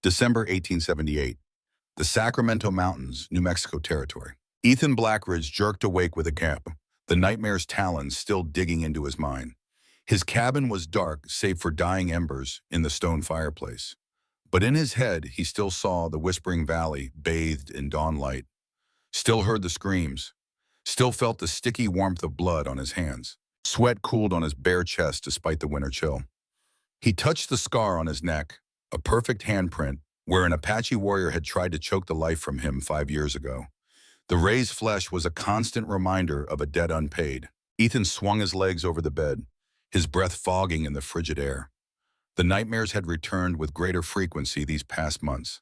December 1878. The Sacramento Mountains, New Mexico Territory. Ethan Blackridge jerked awake with a gap, the nightmare's talons still digging into his mind. His cabin was dark, save for dying embers in the stone fireplace. But in his head, he still saw the Whispering Valley bathed in dawn light. Still heard the screams. Still felt the sticky warmth of blood on his hands. Sweat cooled on his bare chest despite the winter chill. He touched the scar on his neck, a perfect handprint where an Apache warrior had tried to choke the life from him 5 years ago. The raised flesh was a constant reminder of a debt unpaid. Ethan swung his legs over the bed, his breath fogging in the frigid air. The nightmares had returned with greater frequency these past months.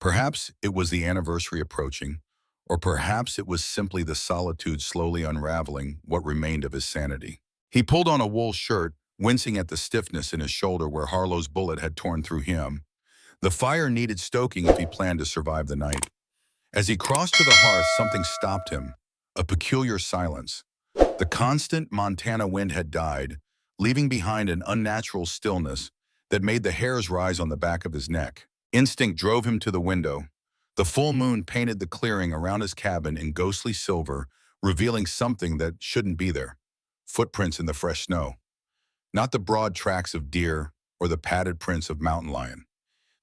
Perhaps it was the anniversary approaching, or perhaps it was simply the solitude slowly unraveling what remained of his sanity. He pulled on a wool shirt, wincing at the stiffness in his shoulder where Harlow's bullet had torn through him. The fire needed stoking if he planned to survive the night. As he crossed to the hearth, something stopped him, a peculiar silence. The constant Montana wind had died, leaving behind an unnatural stillness that made the hairs rise on the back of his neck. Instinct drove him to the window. The full moon painted the clearing around his cabin in ghostly silver, revealing something that shouldn't be there. Footprints in the fresh snow. Not the broad tracks of deer or the padded prints of mountain lion.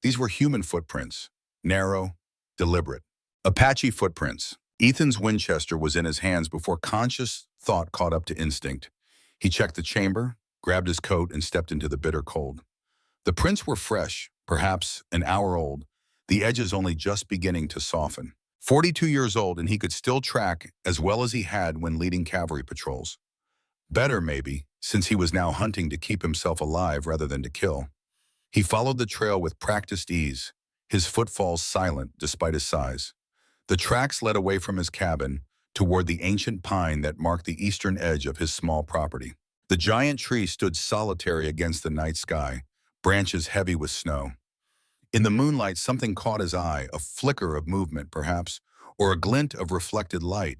These were human footprints, narrow, deliberate. Apache footprints. Ethan's Winchester was in his hands before conscious thought caught up to instinct. He checked the chamber, grabbed his coat, and stepped into the bitter cold. The prints were fresh, perhaps an hour old, the edges only just beginning to soften. 42 years old, and he could still track as well as he had when leading cavalry patrols. Better, maybe, since he was now hunting to keep himself alive rather than to kill. He followed the trail with practiced ease, his footfalls silent despite his size. The tracks led away from his cabin toward the ancient pine that marked the eastern edge of his small property. The giant tree stood solitary against the night sky, branches heavy with snow. In the moonlight, something caught his eye, a flicker of movement, perhaps, or a glint of reflected light.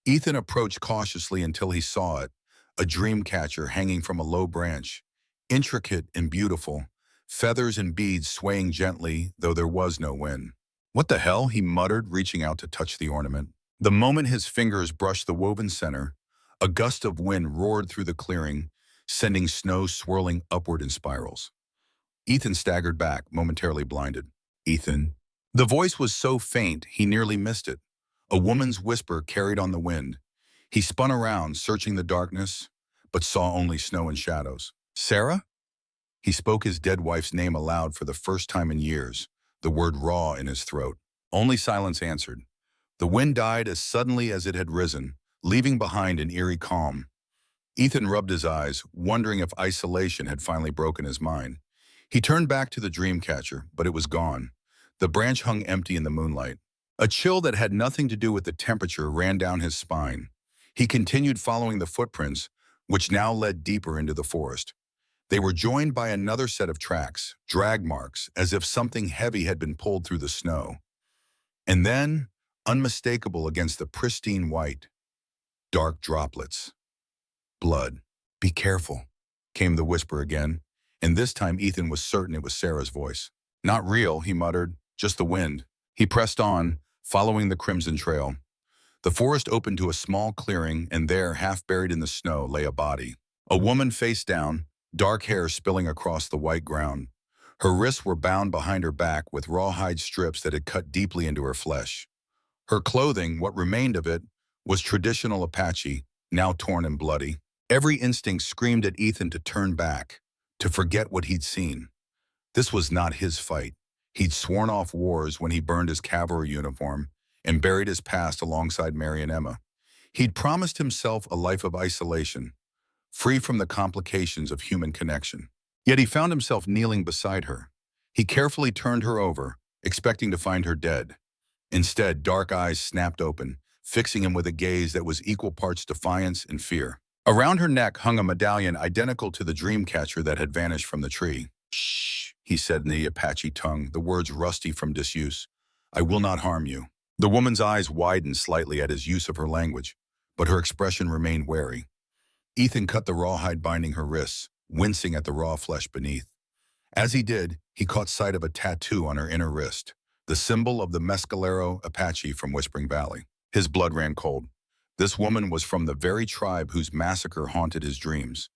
Ethan approached cautiously until he saw it, a dream catcher hanging from a low branch, intricate and beautiful, feathers and beads swaying gently, though there was no wind. "What the hell?" he muttered, reaching out to touch the ornament. The moment his fingers brushed the woven center, a gust of wind roared through the clearing, sending snow swirling upward in spirals. Ethan staggered back, momentarily blinded. "Ethan." The voice was so faint he nearly missed it. A woman's whisper carried on the wind. He spun around, searching the darkness, but saw only snow and shadows. "Sarah?" He spoke his dead wife's name aloud for the first time in years, the word raw in his throat. Only silence answered. The wind died as suddenly as it had risen, leaving behind an eerie calm. Ethan rubbed his eyes, wondering if isolation had finally broken his mind. He turned back to the dream catcher, but it was gone. The branch hung empty in the moonlight. A chill that had nothing to do with the temperature ran down his spine. He continued following the footprints, which now led deeper into the forest. They were joined by another set of tracks, drag marks, as if something heavy had been pulled through the snow. And then, unmistakable against the pristine white, dark droplets. "Blood. Be careful," came the whisper again, and this time Ethan was certain it was Sarah's voice. "Not real," he muttered, "just the wind." He pressed on, following the crimson trail. The forest opened to a small clearing, and there, half buried in the snow, lay a body. A woman face down, dark hair spilling across the white ground. Her wrists were bound behind her back with rawhide strips that had cut deeply into her flesh. Her clothing, what remained of it, was traditional Apache, now torn and bloody. Every instinct screamed at Ethan to turn back, to forget what he'd seen. This was not his fight. He'd sworn off wars when he burned his cavalry uniform and buried his past alongside Mary and Emma. He'd promised himself a life of isolation, free from the complications of human connection. Yet he found himself kneeling beside her. He carefully turned her over, expecting to find her dead. Instead, dark eyes snapped open, fixing him with a gaze that was equal parts defiance and fear. Around her neck hung a medallion identical to the dream catcher that had vanished from the tree. "Shh," he said in the Apache tongue, the words rusty from disuse. "I will not harm you." The woman's eyes widened slightly at his use of her language, but her expression remained wary. Ethan cut the rawhide binding her wrists, wincing at the raw flesh beneath. As he did, he caught sight of a tattoo on her inner wrist, the symbol of the Mescalero Apache from Whispering Valley. His blood ran cold. This woman was from the very tribe whose massacre haunted his dreams.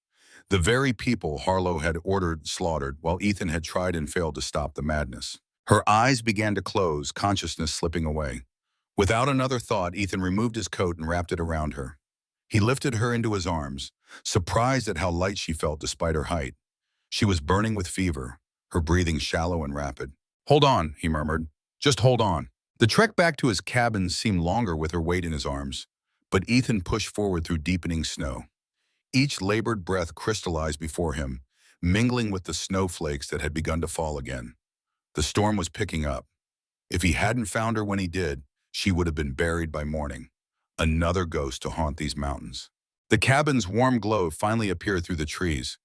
The very people Harlow had ordered slaughtered while Ethan had tried and failed to stop the madness. Her eyes began to close, consciousness slipping away. Without another thought, Ethan removed his coat and wrapped it around her. He lifted her into his arms, surprised at how light she felt despite her height. She was burning with fever, her breathing shallow and rapid. "Hold on," he murmured. "Just hold on." The trek back to his cabin seemed longer with her weight in his arms, but Ethan pushed forward through deepening snow. Each labored breath crystallized before him, mingling with the snowflakes that had begun to fall again. The storm was picking up. If he hadn't found her when he did, she would have been buried by morning. Another ghost to haunt these mountains. The cabin's warm glow finally appeared through the trees.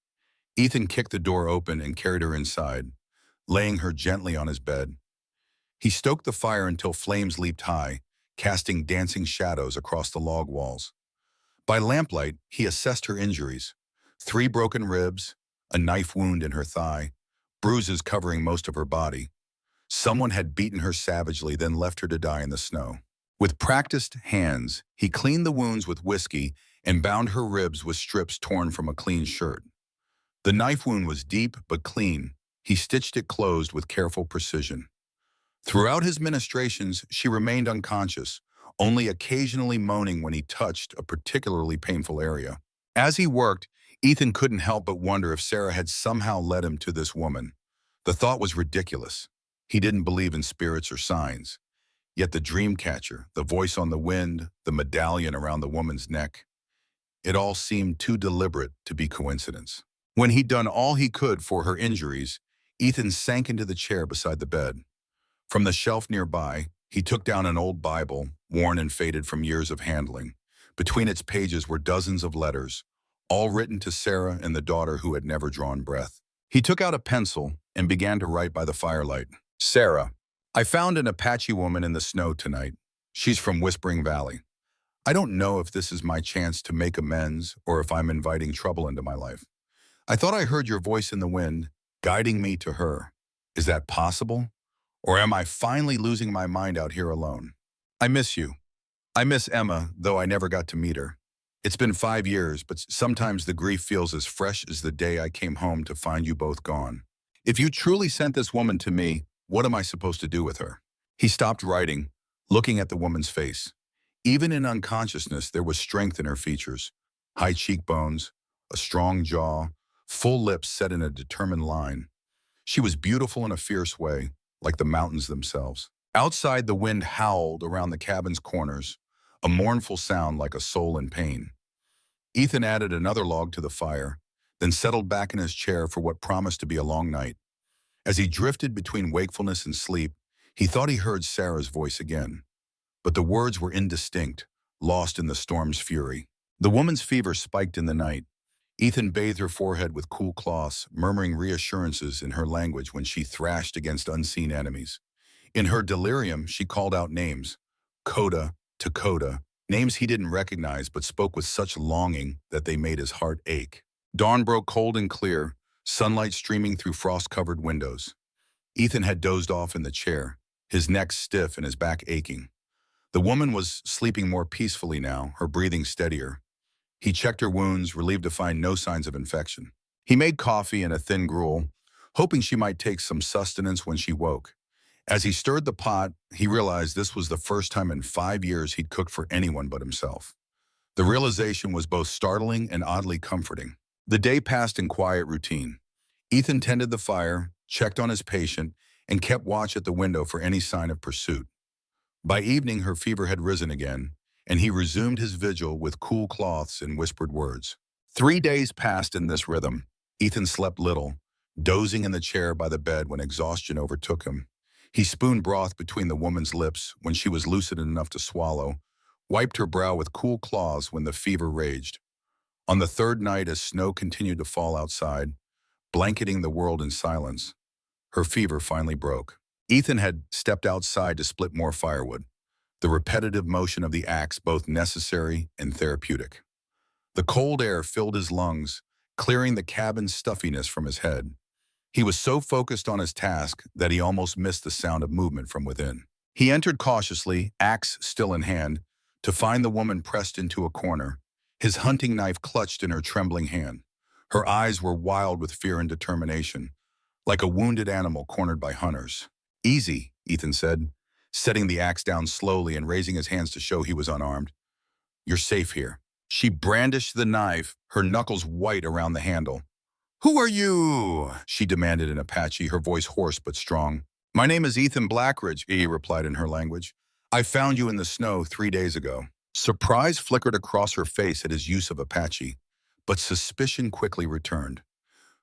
Ethan kicked the door open and carried her inside, laying her gently on his bed. He stoked the fire until flames leaped high, casting dancing shadows across the log walls. By lamplight, he assessed her injuries: 3 broken ribs, a knife wound in her thigh, bruises covering most of her body. Someone had beaten her savagely, then left her to die in the snow. With practiced hands, he cleaned the wounds with whiskey and bound her ribs with strips torn from a clean shirt. The knife wound was deep but clean. He stitched it closed with careful precision. Throughout his ministrations, she remained unconscious, only occasionally moaning when he touched a particularly painful area. As he worked, Ethan couldn't help but wonder if Sarah had somehow led him to this woman. The thought was ridiculous. He didn't believe in spirits or signs. Yet the dream catcher, the voice on the wind, the medallion around the woman's neck, it all seemed too deliberate to be coincidence. When he'd done all he could for her injuries, Ethan sank into the chair beside the bed. From the shelf nearby, he took down an old Bible, worn and faded from years of handling. Between its pages were dozens of letters, all written to Sarah and the daughter who had never drawn breath. He took out a pencil and began to write by the firelight. "Sarah, I found an Apache woman in the snow tonight. She's from Whispering Valley. I don't know if this is my chance to make amends or if I'm inviting trouble into my life. I thought I heard your voice in the wind, guiding me to her. Is that possible? Or am I finally losing my mind out here alone? I miss you. I miss Emma, though I never got to meet her. It's been 5 years, but sometimes the grief feels as fresh as the day I came home to find you both gone. If you truly sent this woman to me, what am I supposed to do with her?" He stopped writing, looking at the woman's face. Even in unconsciousness, there was strength in her features. High cheekbones, a strong jaw, full lips set in a determined line. She was beautiful in a fierce way, like the mountains themselves. Outside, the wind howled around the cabin's corners, a mournful sound like a soul in pain. Ethan added another log to the fire, then settled back in his chair for what promised to be a long night. As he drifted between wakefulness and sleep, he thought he heard Sarah's voice again. But the words were indistinct, lost in the storm's fury. The woman's fever spiked in the night. Ethan bathed her forehead with cool cloths, murmuring reassurances in her language when she thrashed against unseen enemies. In her delirium, she called out names: Coda, Dakota, names he didn't recognize but spoke with such longing that they made his heart ache. Dawn broke cold and clear, sunlight streaming through frost-covered windows. Ethan had dozed off in the chair, his neck stiff and his back aching. The woman was sleeping more peacefully now, her breathing steadier. He checked her wounds, relieved to find no signs of infection. He made coffee and a thin gruel, hoping she might take some sustenance when she woke. As he stirred the pot, he realized this was the first time in 5 years he'd cooked for anyone but himself. The realization was both startling and oddly comforting. The day passed in quiet routine. Ethan tended the fire, checked on his patient, and kept watch at the window for any sign of pursuit. By evening, her fever had risen again, and he resumed his vigil with cool cloths and whispered words. 3 days passed in this rhythm. Ethan slept little, dozing in the chair by the bed when exhaustion overtook him. He spooned broth between the woman's lips when she was lucid enough to swallow, wiped her brow with cool cloths when the fever raged. On the 3rd night, as snow continued to fall outside, blanketing the world in silence, her fever finally broke. Ethan had stepped outside to split more firewood, the repetitive motion of the axe both necessary and therapeutic. The cold air filled his lungs, clearing the cabin's stuffiness from his head. He was so focused on his task that he almost missed the sound of movement from within. He entered cautiously, axe still in hand, to find the woman pressed into a corner, his hunting knife clutched in her trembling hand. Her eyes were wild with fear and determination, like a wounded animal cornered by hunters. "Easy," Ethan said, setting the axe down slowly and raising his hands to show he was unarmed. "You're safe here." She brandished the knife, her knuckles white around the handle. "Who are you?" she demanded in Apache, her voice hoarse but strong. "My name is Ethan Blackridge," he replied in her language. "I found you in the snow 3 days ago." Surprise flickered across her face at his use of Apache, but suspicion quickly returned.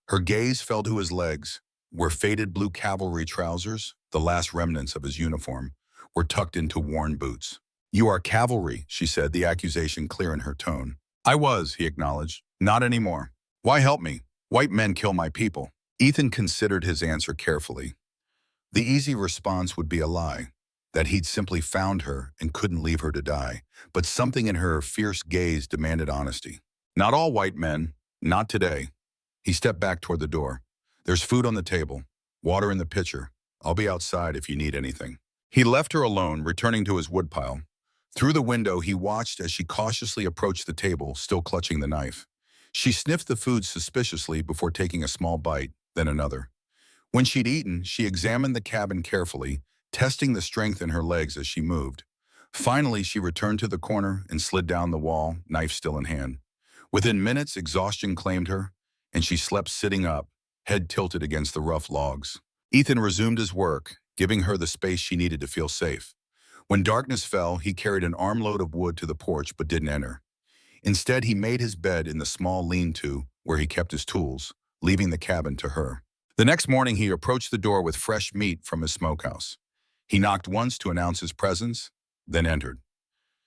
Her gaze fell to his legs, where faded blue cavalry trousers, the last remnants of his uniform, were tucked into worn boots. "You are cavalry," she said, the accusation clear in her tone. "I was," he acknowledged. "Not anymore." "Why help me? White men kill my people." Ethan considered his answer carefully. The easy response would be a lie, that he'd simply found her and couldn't leave her to die. But something in her fierce gaze demanded honesty. "Not all white men, not today." He stepped back toward the door. "There's food on the table, water in the pitcher. I'll be outside if you need anything." He left her alone, returning to his woodpile. Through the window, he watched as she cautiously approached the table, still clutching the knife. She sniffed the food suspiciously before taking a small bite, then another. When she'd eaten, she examined the cabin carefully, testing the strength in her legs as she moved. Finally, she returned to the corner and slid down the wall, knife still in hand. Within minutes, exhaustion claimed her, and she slept sitting up, head tilted against the rough logs. Ethan resumed his work, giving her the space she needed to feel safe. When darkness fell, he carried an armload of wood to the porch but didn't enter. Instead, he made his bed in the small lean-to where he kept his tools, leaving the cabin to her. The next morning, he approached the door with fresh meat from his smokehouse. He knocked once to announce his presence, then entered.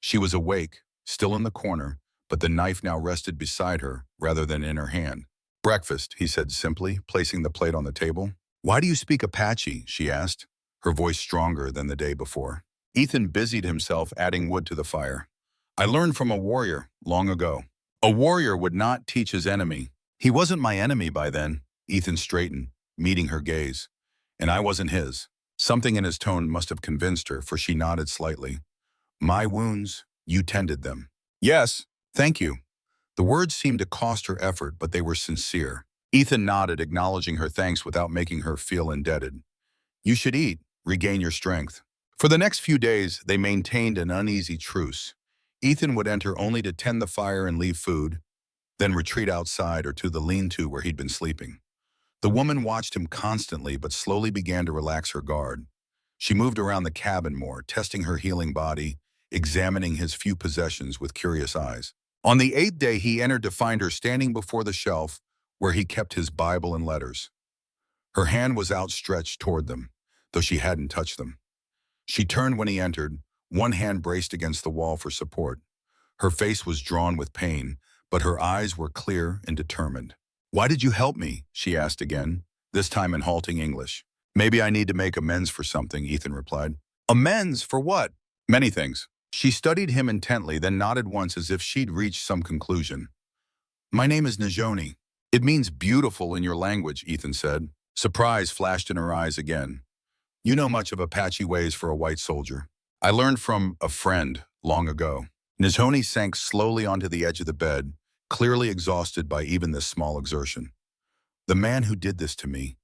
She was awake, still in the corner, but the knife now rested beside her rather than in her hand. "Breakfast," he said simply, placing the plate on the table. "Why do you speak Apache?" she asked, her voice stronger than the day before. Ethan busied himself adding wood to the fire. "I learned from a warrior long ago." A warrior would not teach his enemy. He wasn't my enemy by then. Ethan straightened, meeting her gaze. And I wasn't his. Something in his tone must have convinced her, for she nodded slightly. "My wounds, you tended them." "Yes, thank you." The words seemed to cost her effort, but they were sincere. Ethan nodded, acknowledging her thanks without making her feel indebted. "You should eat, regain your strength." For the next few days, they maintained an uneasy truce. Ethan would enter only to tend the fire and leave food, then retreat outside or to the lean-to where he'd been sleeping. The woman watched him constantly but slowly began to relax her guard. She moved around the cabin more, testing her healing body, examining his few possessions with curious eyes. On the 8th day, he entered to find her standing before the shelf where he kept his Bible and letters. Her hand was outstretched toward them, though she hadn't touched them. She turned when he entered, one hand braced against the wall for support. Her face was drawn with pain, but her eyes were clear and determined. "Why did you help me?" she asked again, this time in halting English. "Maybe I need to make amends for something," Ethan replied. "Amends for what?" "Many things." She studied him intently, then nodded once as if she'd reached some conclusion. "My name is Najoni." "It means beautiful in your language," Ethan said. Surprise flashed in her eyes again. "You know much of Apache ways for a white soldier." "I learned from a friend long ago." Najoni sank slowly onto the edge of the bed, clearly exhausted by even this small exertion. "The man who did this to me,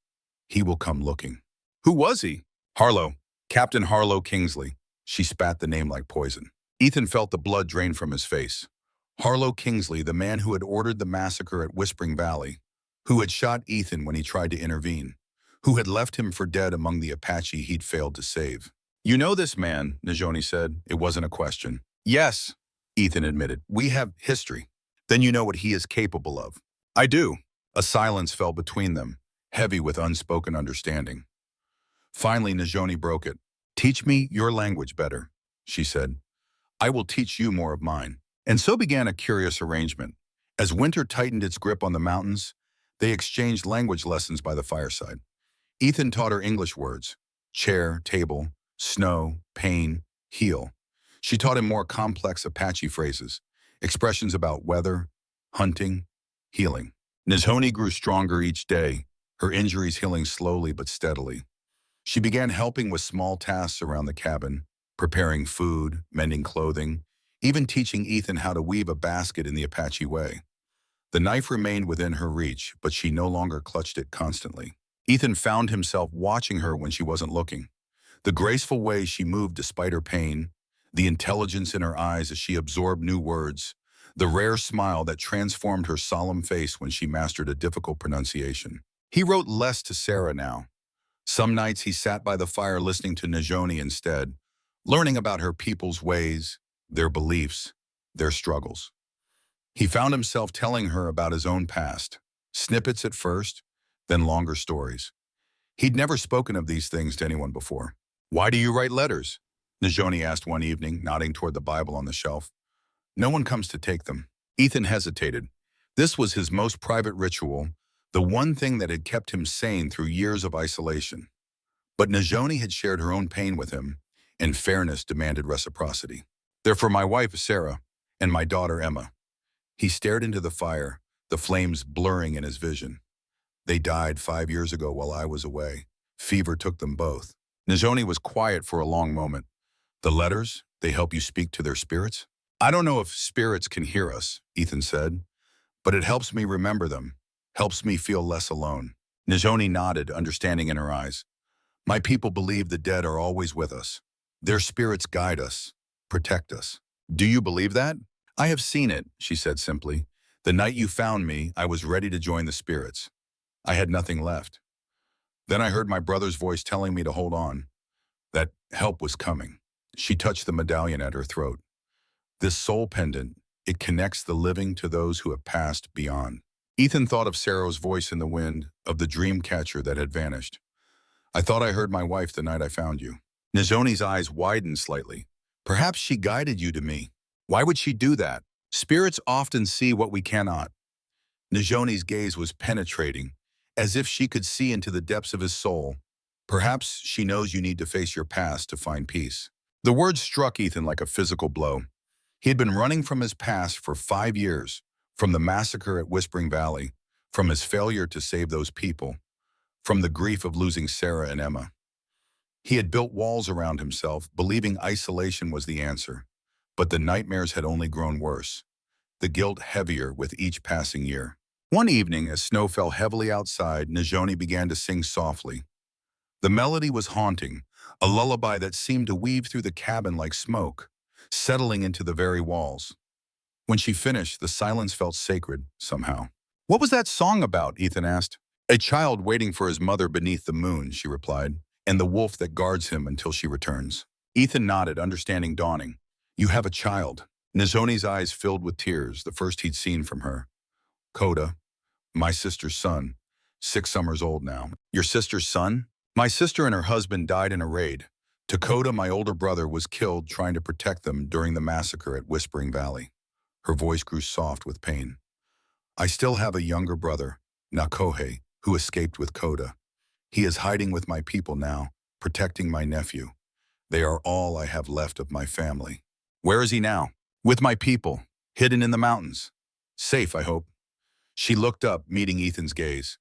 he will come looking." "Who was he?" "Harlow. Captain Harlow Kingsley." She spat the name like poison. Ethan felt the blood drain from his face. Harlow Kingsley, the man who had ordered the massacre at Whispering Valley, who had shot Ethan when he tried to intervene, who had left him for dead among the Apache he'd failed to save. "You know this man," Najoni said. It wasn't a question. "Yes," Ethan admitted. "We have history." "Then you know what he is capable of." "I do." A silence fell between them, heavy with unspoken understanding. Finally, Najoni broke it. "Teach me your language better," she said. "I will teach you more of mine." And so began a curious arrangement. As winter tightened its grip on the mountains, they exchanged language lessons by the fireside. Ethan taught her English words: chair, table, snow, pain, heel. She taught him more complex Apache phrases, expressions about weather, hunting, healing. Najoni grew stronger each day, her injuries healing slowly but steadily. She began helping with small tasks around the cabin, preparing food, mending clothing, even teaching Ethan how to weave a basket in the Apache way. The knife remained within her reach, but she no longer clutched it constantly. Ethan found himself watching her when she wasn't looking. The graceful way she moved despite her pain, the intelligence in her eyes as she absorbed new words, the rare smile that transformed her solemn face when she mastered a difficult pronunciation. He wrote less to Sarah now. Some nights he sat by the fire listening to Najoni instead, learning about her people's ways, their beliefs, their struggles. He found himself telling her about his own past, snippets at first, then longer stories. He'd never spoken of these things to anyone before. "Why do you write letters?" Najoni asked one evening, nodding toward the Bible on the shelf. "No one comes to take them." Ethan hesitated. This was his most private ritual, the one thing that had kept him sane through years of isolation. But Najoni had shared her own pain with him, and fairness demanded reciprocity. "They're for my wife, Sarah, and my daughter, Emma." He stared into the fire, the flames blurring in his vision. "They died 5 years ago while I was away. Fever took them both." Najoni was quiet for a long moment. "The letters, they help you speak to their spirits?" "I don't know if spirits can hear us," Ethan said, "but it helps me remember them, helps me feel less alone." Najoni nodded, understanding in her eyes. "My people believe the dead are always with us. Their spirits guide us, protect us." "Do you believe that?" "I have seen it," she said simply. "The night you found me, I was ready to join the spirits. I had nothing left. Then I heard my brother's voice telling me to hold on, that help was coming." She touched the medallion at her throat. "This soul pendant, it connects the living to those who have passed beyond." Ethan thought of Sarah's voice in the wind, of the dream catcher that had vanished. "I thought I heard my wife the night I found you." Najoni's eyes widened slightly. "Perhaps she guided you to me." "Why would she do that?" "Spirits often see what we cannot." Najoni's gaze was penetrating, as if she could see into the depths of his soul. "Perhaps she knows you need to face your past to find peace." The words struck Ethan like a physical blow. He had been running from his past for 5 years, from the massacre at Whispering Valley, from his failure to save those people, from the grief of losing Sarah and Emma. He had built walls around himself, believing isolation was the answer. But the nightmares had only grown worse, the guilt heavier with each passing year. One evening, as snow fell heavily outside, Najoni began to sing softly. The melody was haunting, a lullaby that seemed to weave through the cabin like smoke, settling into the very walls. When she finished, the silence felt sacred, somehow. "What was that song about?" Ethan asked. "A child waiting for his mother beneath the moon," she replied, "and the wolf that guards him until she returns." Ethan nodded, understanding dawning. "You have a child." Najoni's eyes filled with tears, the first he'd seen from her. "Coda, my sister's son, 6 summers old now." "Your sister's son?" "My sister and her husband died in a raid. Dakota, my older brother, was killed trying to protect them during the massacre at Whispering Valley." Her voice grew soft with pain. "I still have a younger brother, Nakohe, who escaped with Coda. He is hiding with my people now, protecting my nephew. They are all I have left of my family." "Where is he now?" "With my people, hidden in the mountains. Safe, I hope." She looked up, meeting Ethan's gaze.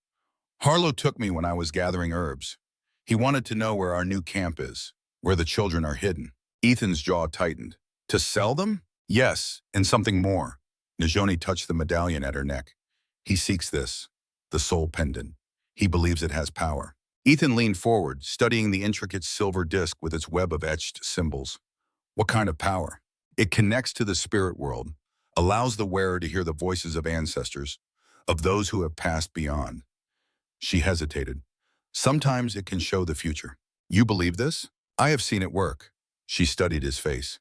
"Harlow took me when I was gathering herbs. He wanted to know where our new camp is, where the children are hidden." Ethan's jaw tightened. "To sell them?" "Yes, and something more." Najoni touched the medallion at her neck. "He seeks this, the soul pendant. He believes it has power." Ethan leaned forward, studying the intricate silver disc with its web of etched symbols. "What kind of power?" "It connects to the spirit world, allows the wearer to hear the voices of ancestors, of those who have passed beyond." She hesitated. "Sometimes it can show the future." "You believe this?" "I have seen it work." She studied his face.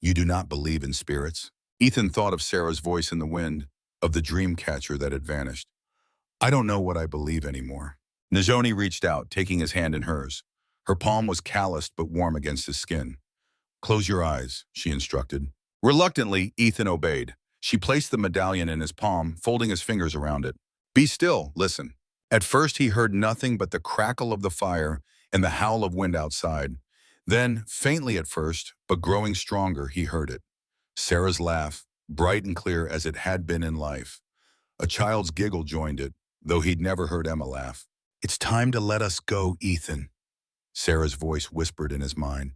"You do not believe in spirits?" Ethan thought of Sarah's voice in the wind, of the dream catcher that had vanished. "I don't know what I believe anymore." Najoni reached out, taking his hand in hers. Her palm was calloused but warm against his skin. "Close your eyes," she instructed. Reluctantly, Ethan obeyed. She placed the medallion in his palm, folding his fingers around it. "Be still, listen." At first he heard nothing but the crackle of the fire and the howl of wind outside. Then, faintly at first, but growing stronger, he heard it. Sarah's laugh, bright and clear as it had been in life. A child's giggle joined it, though he'd never heard Emma laugh. It's time to let us go, Ethan, Sarah's voice whispered in his mind.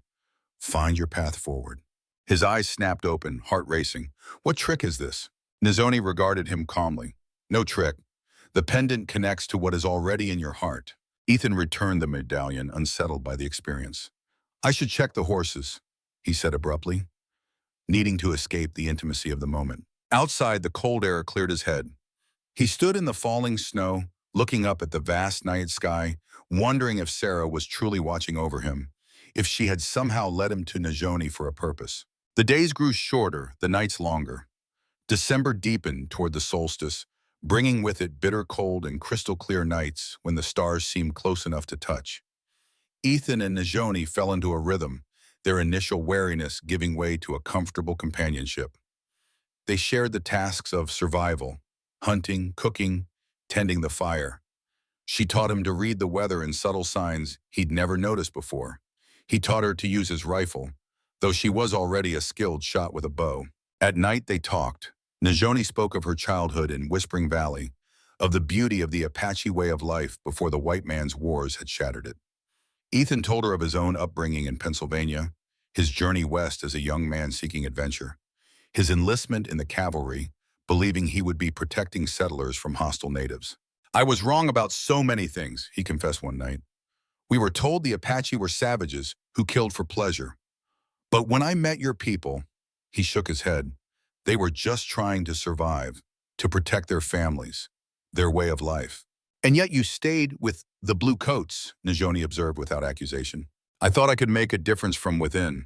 Find your path forward. His eyes snapped open, heart racing. What trick is this? Nizoni regarded him calmly. No trick. The pendant connects to what is already in your heart. Ethan returned the medallion, unsettled by the experience. I should check the horses, he said abruptly, needing to escape the intimacy of the moment. Outside, the cold air cleared his head. He stood in the falling snow, looking up at the vast night sky, wondering if Sarah was truly watching over him, if she had somehow led him to Najoni for a purpose. The days grew shorter, the nights longer. December deepened toward the solstice, bringing with it bitter cold and crystal-clear nights when the stars seemed close enough to touch. Ethan and Najoni fell into a rhythm, their initial wariness giving way to a comfortable companionship. They shared the tasks of survival, hunting, cooking, tending the fire. She taught him to read the weather and subtle signs he'd never noticed before. He taught her to use his rifle, though she was already a skilled shot with a bow. At night they talked. Najoni spoke of her childhood in Whispering Valley, of the beauty of the Apache way of life before the white man's wars had shattered it. Ethan told her of his own upbringing in Pennsylvania, his journey west as a young man seeking adventure, his enlistment in the cavalry, believing he would be protecting settlers from hostile natives. I was wrong about so many things, he confessed one night. We were told the Apache were savages who killed for pleasure. But when I met your people, he shook his head, they were just trying to survive, to protect their families, their way of life. And yet you stayed with the blue coats, Najoni observed without accusation. I thought I could make a difference from within.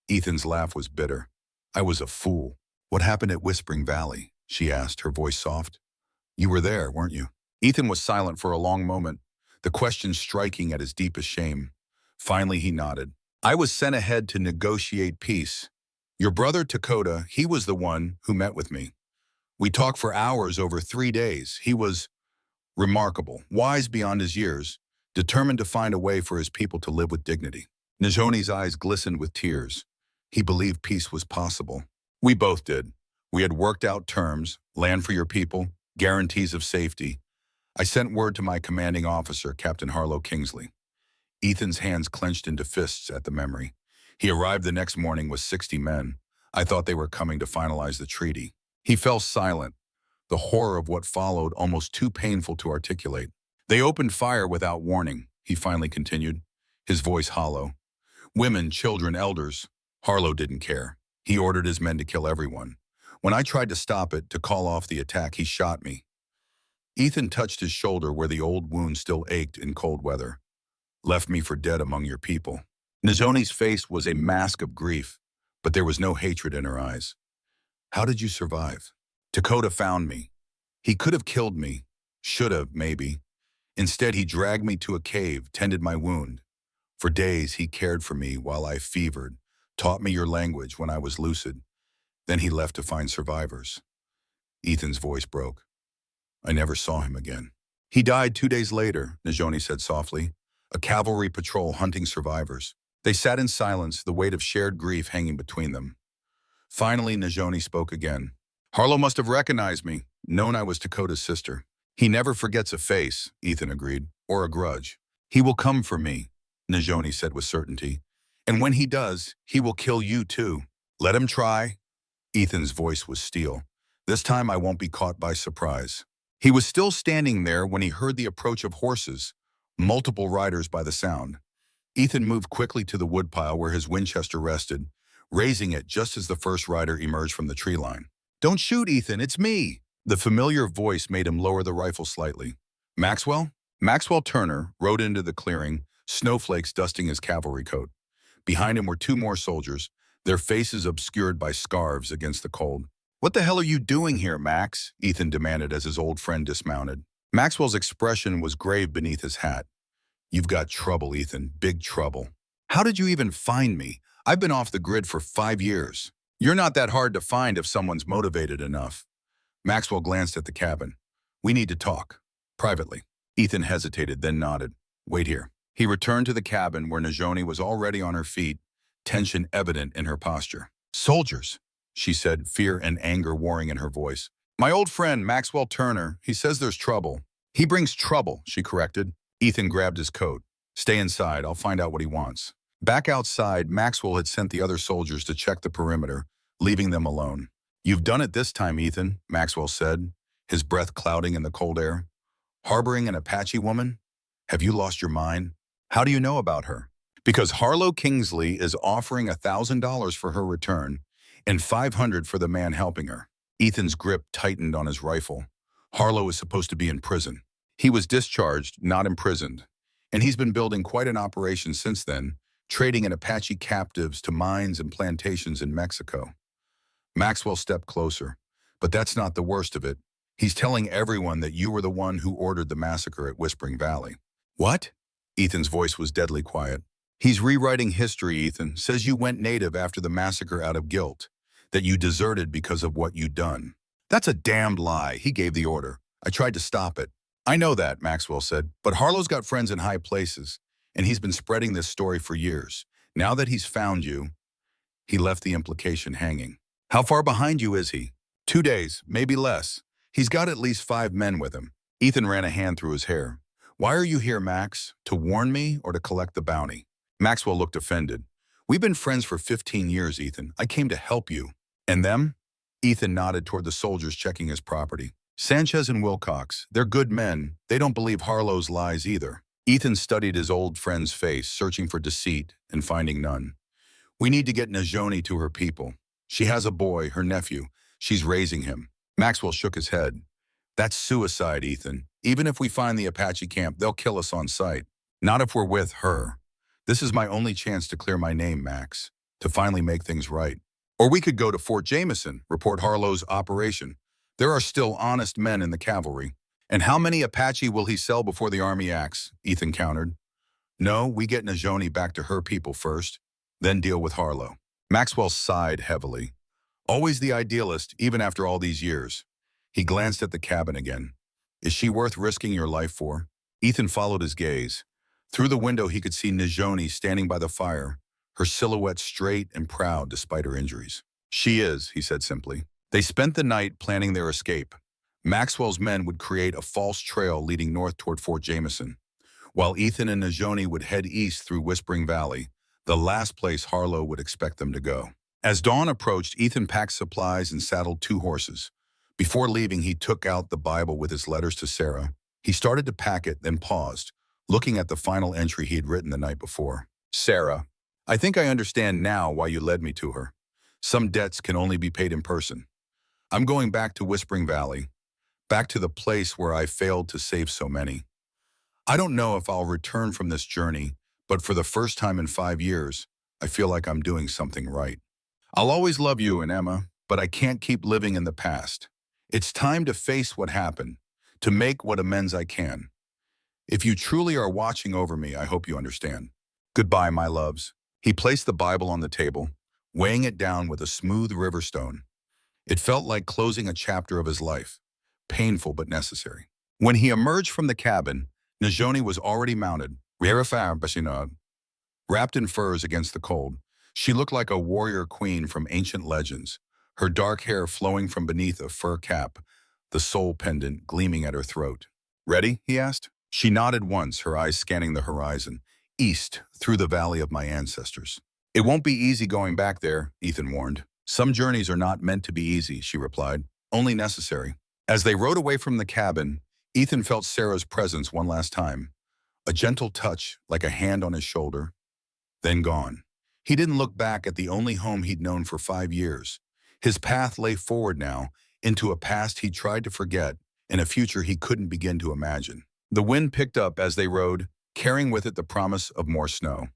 Ethan's laugh was bitter. I was a fool. What happened at Whispering Valley? She asked, her voice soft. You were there, weren't you? Ethan was silent for a long moment, the question striking at his deepest shame. Finally, he nodded. I was sent ahead to negotiate peace. Your brother Dakota, he was the one who met with me. We talked for hours over 3 days. He was remarkable, wise beyond his years, determined to find a way for his people to live with dignity. Najoni's eyes glistened with tears. He believed peace was possible. We both did. We had worked out terms, land for your people, guarantees of safety. I sent word to my commanding officer, Captain Harlow Kingsley. Ethan's hands clenched into fists at the memory. He arrived the next morning with 60 men. I thought they were coming to finalize the treaty. He fell silent, the horror of what followed almost too painful to articulate. They opened fire without warning, he finally continued, his voice hollow. Women, children, elders. Harlow didn't care. He ordered his men to kill everyone. When I tried to stop it, to call off the attack, he shot me. Ethan touched his shoulder where the old wound still ached in cold weather. Left me for dead among your people. Najoni's face was a mask of grief, but there was no hatred in her eyes. How did you survive? Dakota found me. He could have killed me. Should have, maybe. Instead, he dragged me to a cave, tended my wound. For days, he cared for me while I fevered, taught me your language when I was lucid. Then he left to find survivors. Ethan's voice broke. I never saw him again. He died 2 days later, Najoni said softly, a cavalry patrol hunting survivors. They sat in silence, the weight of shared grief hanging between them. Finally, Najoni spoke again. Harlow must have recognized me, known I was Dakota's sister. He never forgets a face, Ethan agreed, or a grudge. He will come for me, Najoni said with certainty. And when he does, he will kill you too. Let him try. Ethan's voice was steel. This time I won't be caught by surprise. He was still standing there when he heard the approach of horses, multiple riders by the sound. Ethan moved quickly to the woodpile where his Winchester rested, raising it just as the first rider emerged from the tree line. Don't shoot, Ethan, it's me. The familiar voice made him lower the rifle slightly. Maxwell? Maxwell Turner rode into the clearing, snowflakes dusting his cavalry coat. Behind him were 2 more soldiers, their faces obscured by scarves against the cold. What the hell are you doing here, Max? Ethan demanded as his old friend dismounted. Maxwell's expression was grave beneath his hat. You've got trouble, Ethan, big trouble. How did you even find me? I've been off the grid for 5 years. You're not that hard to find if someone's motivated enough. Maxwell glanced at the cabin. We need to talk. Privately. Ethan hesitated, then nodded. Wait here. He returned to the cabin where Najoni was already on her feet, tension evident in her posture. Soldiers, she said, fear and anger warring in her voice. My old friend, Maxwell Turner, he says there's trouble. He brings trouble, she corrected. Ethan grabbed his coat. Stay inside, I'll find out what he wants. Back outside, Maxwell had sent the other soldiers to check the perimeter, leaving them alone. You've done it this time, Ethan, Maxwell said, his breath clouding in the cold air. Harboring an Apache woman? Have you lost your mind? How do you know about her? Because Harlow Kingsley is offering $1,000 for her return and $500 for the man helping her. Ethan's grip tightened on his rifle. Harlow is supposed to be in prison. He was discharged, not imprisoned. And he's been building quite an operation since then, trading in Apache captives to mines and plantations in Mexico. Maxwell stepped closer. But that's not the worst of it. He's telling everyone that you were the one who ordered the massacre at Whispering Valley. What? Ethan's voice was deadly quiet. He's rewriting history, Ethan. Says you went native after the massacre out of guilt. That you deserted because of what you'd done. That's a damned lie. He gave the order. I tried to stop it. I know that, Maxwell said, but Harlow's got friends in high places, and he's been spreading this story for years. Now that he's found you, he left the implication hanging. How far behind you is he? 2 days, maybe less. He's got at least 5 men with him. Ethan ran a hand through his hair. Why are you here, Max? To warn me or to collect the bounty? Maxwell looked offended. We've been friends for 15 years, Ethan. I came to help you. And them? Ethan nodded toward the soldiers checking his property. Sanchez and Wilcox, they're good men. They don't believe Harlow's lies either. Ethan studied his old friend's face, searching for deceit and finding none. We need to get Najoni to her people. She has a boy, her nephew. She's raising him. Maxwell shook his head. That's suicide, Ethan. Even if we find the Apache camp, they'll kill us on sight. Not if we're with her. This is my only chance to clear my name, Max, to finally make things right. Or we could go to Fort Jameson, report Harlow's operation. There are still honest men in the cavalry. And how many Apache will he sell before the army acts? Ethan countered. No, we get Najoni back to her people first, then deal with Harlow. Maxwell sighed heavily. Always the idealist, even after all these years. He glanced at the cabin again. Is she worth risking your life for? Ethan followed his gaze. Through the window, he could see Najoni standing by the fire, her silhouette straight and proud despite her injuries. She is, he said simply. They spent the night planning their escape. Maxwell's men would create a false trail leading north toward Fort Jameson, while Ethan and Najoni would head east through Whispering Valley, the last place Harlow would expect them to go. As dawn approached, Ethan packed supplies and saddled 2 horses. Before leaving, he took out the Bible with his letters to Sarah. He started to pack it, then paused, looking at the final entry he had written the night before. Sarah, I think I understand now why you led me to her. Some debts can only be paid in person. I'm going back to Whispering Valley, back to the place where I failed to save so many. I don't know if I'll return from this journey, but for the first time in 5 years, I feel like I'm doing something right. I'll always love you and Emma, but I can't keep living in the past. It's time to face what happened, to make what amends I can. If you truly are watching over me, I hope you understand. Goodbye, my loves. He placed the Bible on the table, weighing it down with a smooth river stone. It felt like closing a chapter of his life, painful but necessary. When he emerged from the cabin, Najoni was already mounted, wrapped in furs against the cold. She looked like a warrior queen from ancient legends, her dark hair flowing from beneath a fur cap, the soul pendant gleaming at her throat. Ready? He asked. She nodded once, her eyes scanning the horizon, east, through the valley of my ancestors. It won't be easy going back there, Ethan warned. Some journeys are not meant to be easy, she replied, only necessary. As they rode away from the cabin, Ethan felt Sarah's presence one last time, a gentle touch like a hand on his shoulder, then gone. He didn't look back at the only home he'd known for 5 years. His path lay forward now, into a past he tried to forget and a future he couldn't begin to imagine. The wind picked up as they rode, carrying with it the promise of more snow.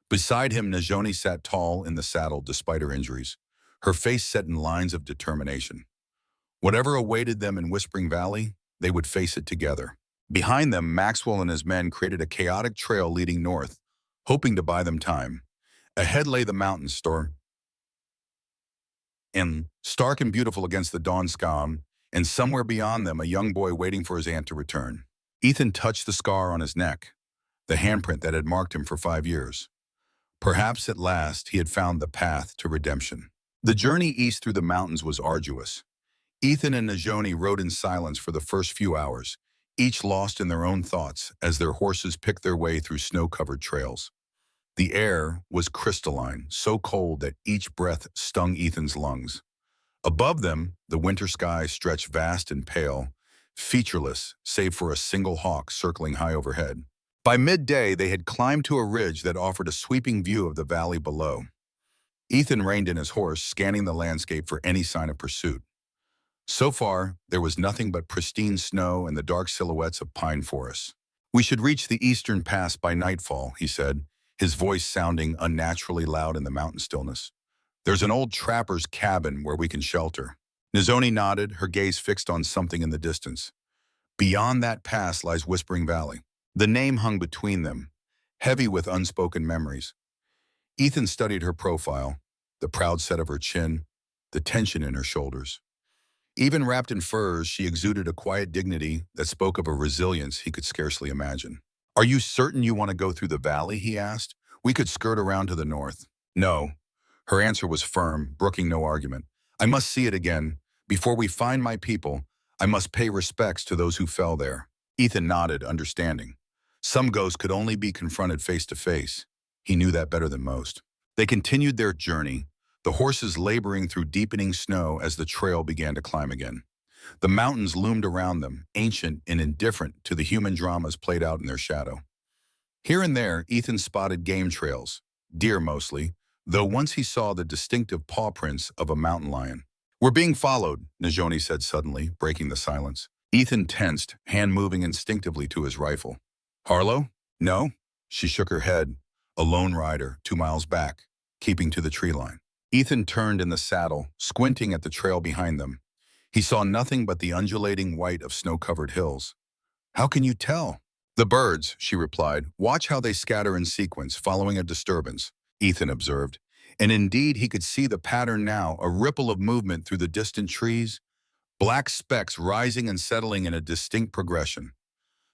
Beside him, Najoni sat tall in the saddle despite her injuries, her face set in lines of determination. Whatever awaited them in Whispering Valley, they would face it together. Behind them, Maxwell and his men created a chaotic trail leading north, hoping to buy them time. Ahead lay the mountain store, and stark and beautiful against the dawn sky, and somewhere beyond them a young boy waiting for his aunt to return. Ethan touched the scar on his neck, the handprint that had marked him for 5 years. Perhaps at last he had found the path to redemption. The journey east through the mountains was arduous. Ethan and Najoni rode in silence for the first few hours, each lost in their own thoughts as their horses picked their way through snow-covered trails. The air was crystalline, so cold that each breath stung Ethan's lungs. Above them, the winter sky stretched vast and pale, featureless save for a single hawk circling high overhead. By midday, they had climbed to a ridge that offered a sweeping view of the valley below. Ethan reined in his horse, scanning the landscape for any sign of pursuit. So far, there was nothing but pristine snow and the dark silhouettes of pine forests. "We should reach the eastern pass by nightfall," he said, his voice sounding unnaturally loud in the mountain stillness. "There's an old trapper's cabin where we can shelter." Nizoni nodded, her gaze fixed on something in the distance. Beyond that pass lies Whispering Valley. The name hung between them, heavy with unspoken memories. Ethan studied her profile, the proud set of her chin, the tension in her shoulders. Even wrapped in furs, she exuded a quiet dignity that spoke of a resilience he could scarcely imagine. "Are you certain you want to go through the valley?" he asked. "We could skirt around to the north." "No." Her answer was firm, brooking no argument. "I must see it again. Before we find my people, I must pay respects to those who fell there." Ethan nodded, understanding. Some ghosts could only be confronted face to face. He knew that better than most. They continued their journey, the horses laboring through deepening snow as the trail began to climb again. The mountains loomed around them, ancient and indifferent to the human dramas played out in their shadow. Here and there, Ethan spotted game trails, deer mostly, though once he saw the distinctive paw prints of a mountain lion. "We're being followed," Najoni said suddenly, breaking the silence. Ethan tensed, hand moving instinctively to his rifle. "Harlow?" "No." She shook her head, a lone rider, 2 miles back, keeping to the tree line. Ethan turned in the saddle, squinting at the trail behind them. He saw nothing but the undulating white of snow-covered hills. "How can you tell?" "The birds," she replied. "Watch how they scatter in sequence, following a disturbance," Ethan observed. And indeed, he could see the pattern now, a ripple of movement through the distant trees, black specks rising and settling in a distinct progression.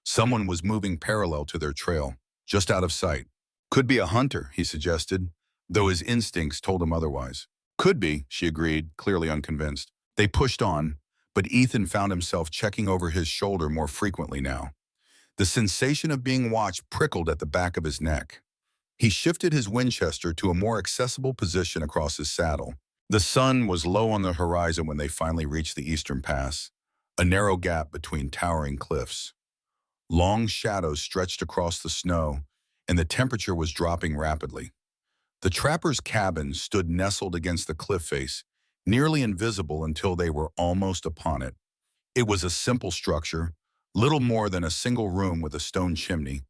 Someone was moving parallel to their trail, just out of sight. "Could be a hunter," he suggested, though his instincts told him otherwise. "Could be," she agreed, clearly unconvinced. They pushed on, but Ethan found himself checking over his shoulder more frequently now. The sensation of being watched prickled at the back of his neck. He shifted his Winchester to a more accessible position across his saddle. The sun was low on the horizon when they finally reached the eastern pass, a narrow gap between towering cliffs. Long shadows stretched across the snow, and the temperature was dropping rapidly. The trapper's cabin stood nestled against the cliff face, nearly invisible until they were almost upon it. It was a simple structure, little more than a single room with a stone chimney,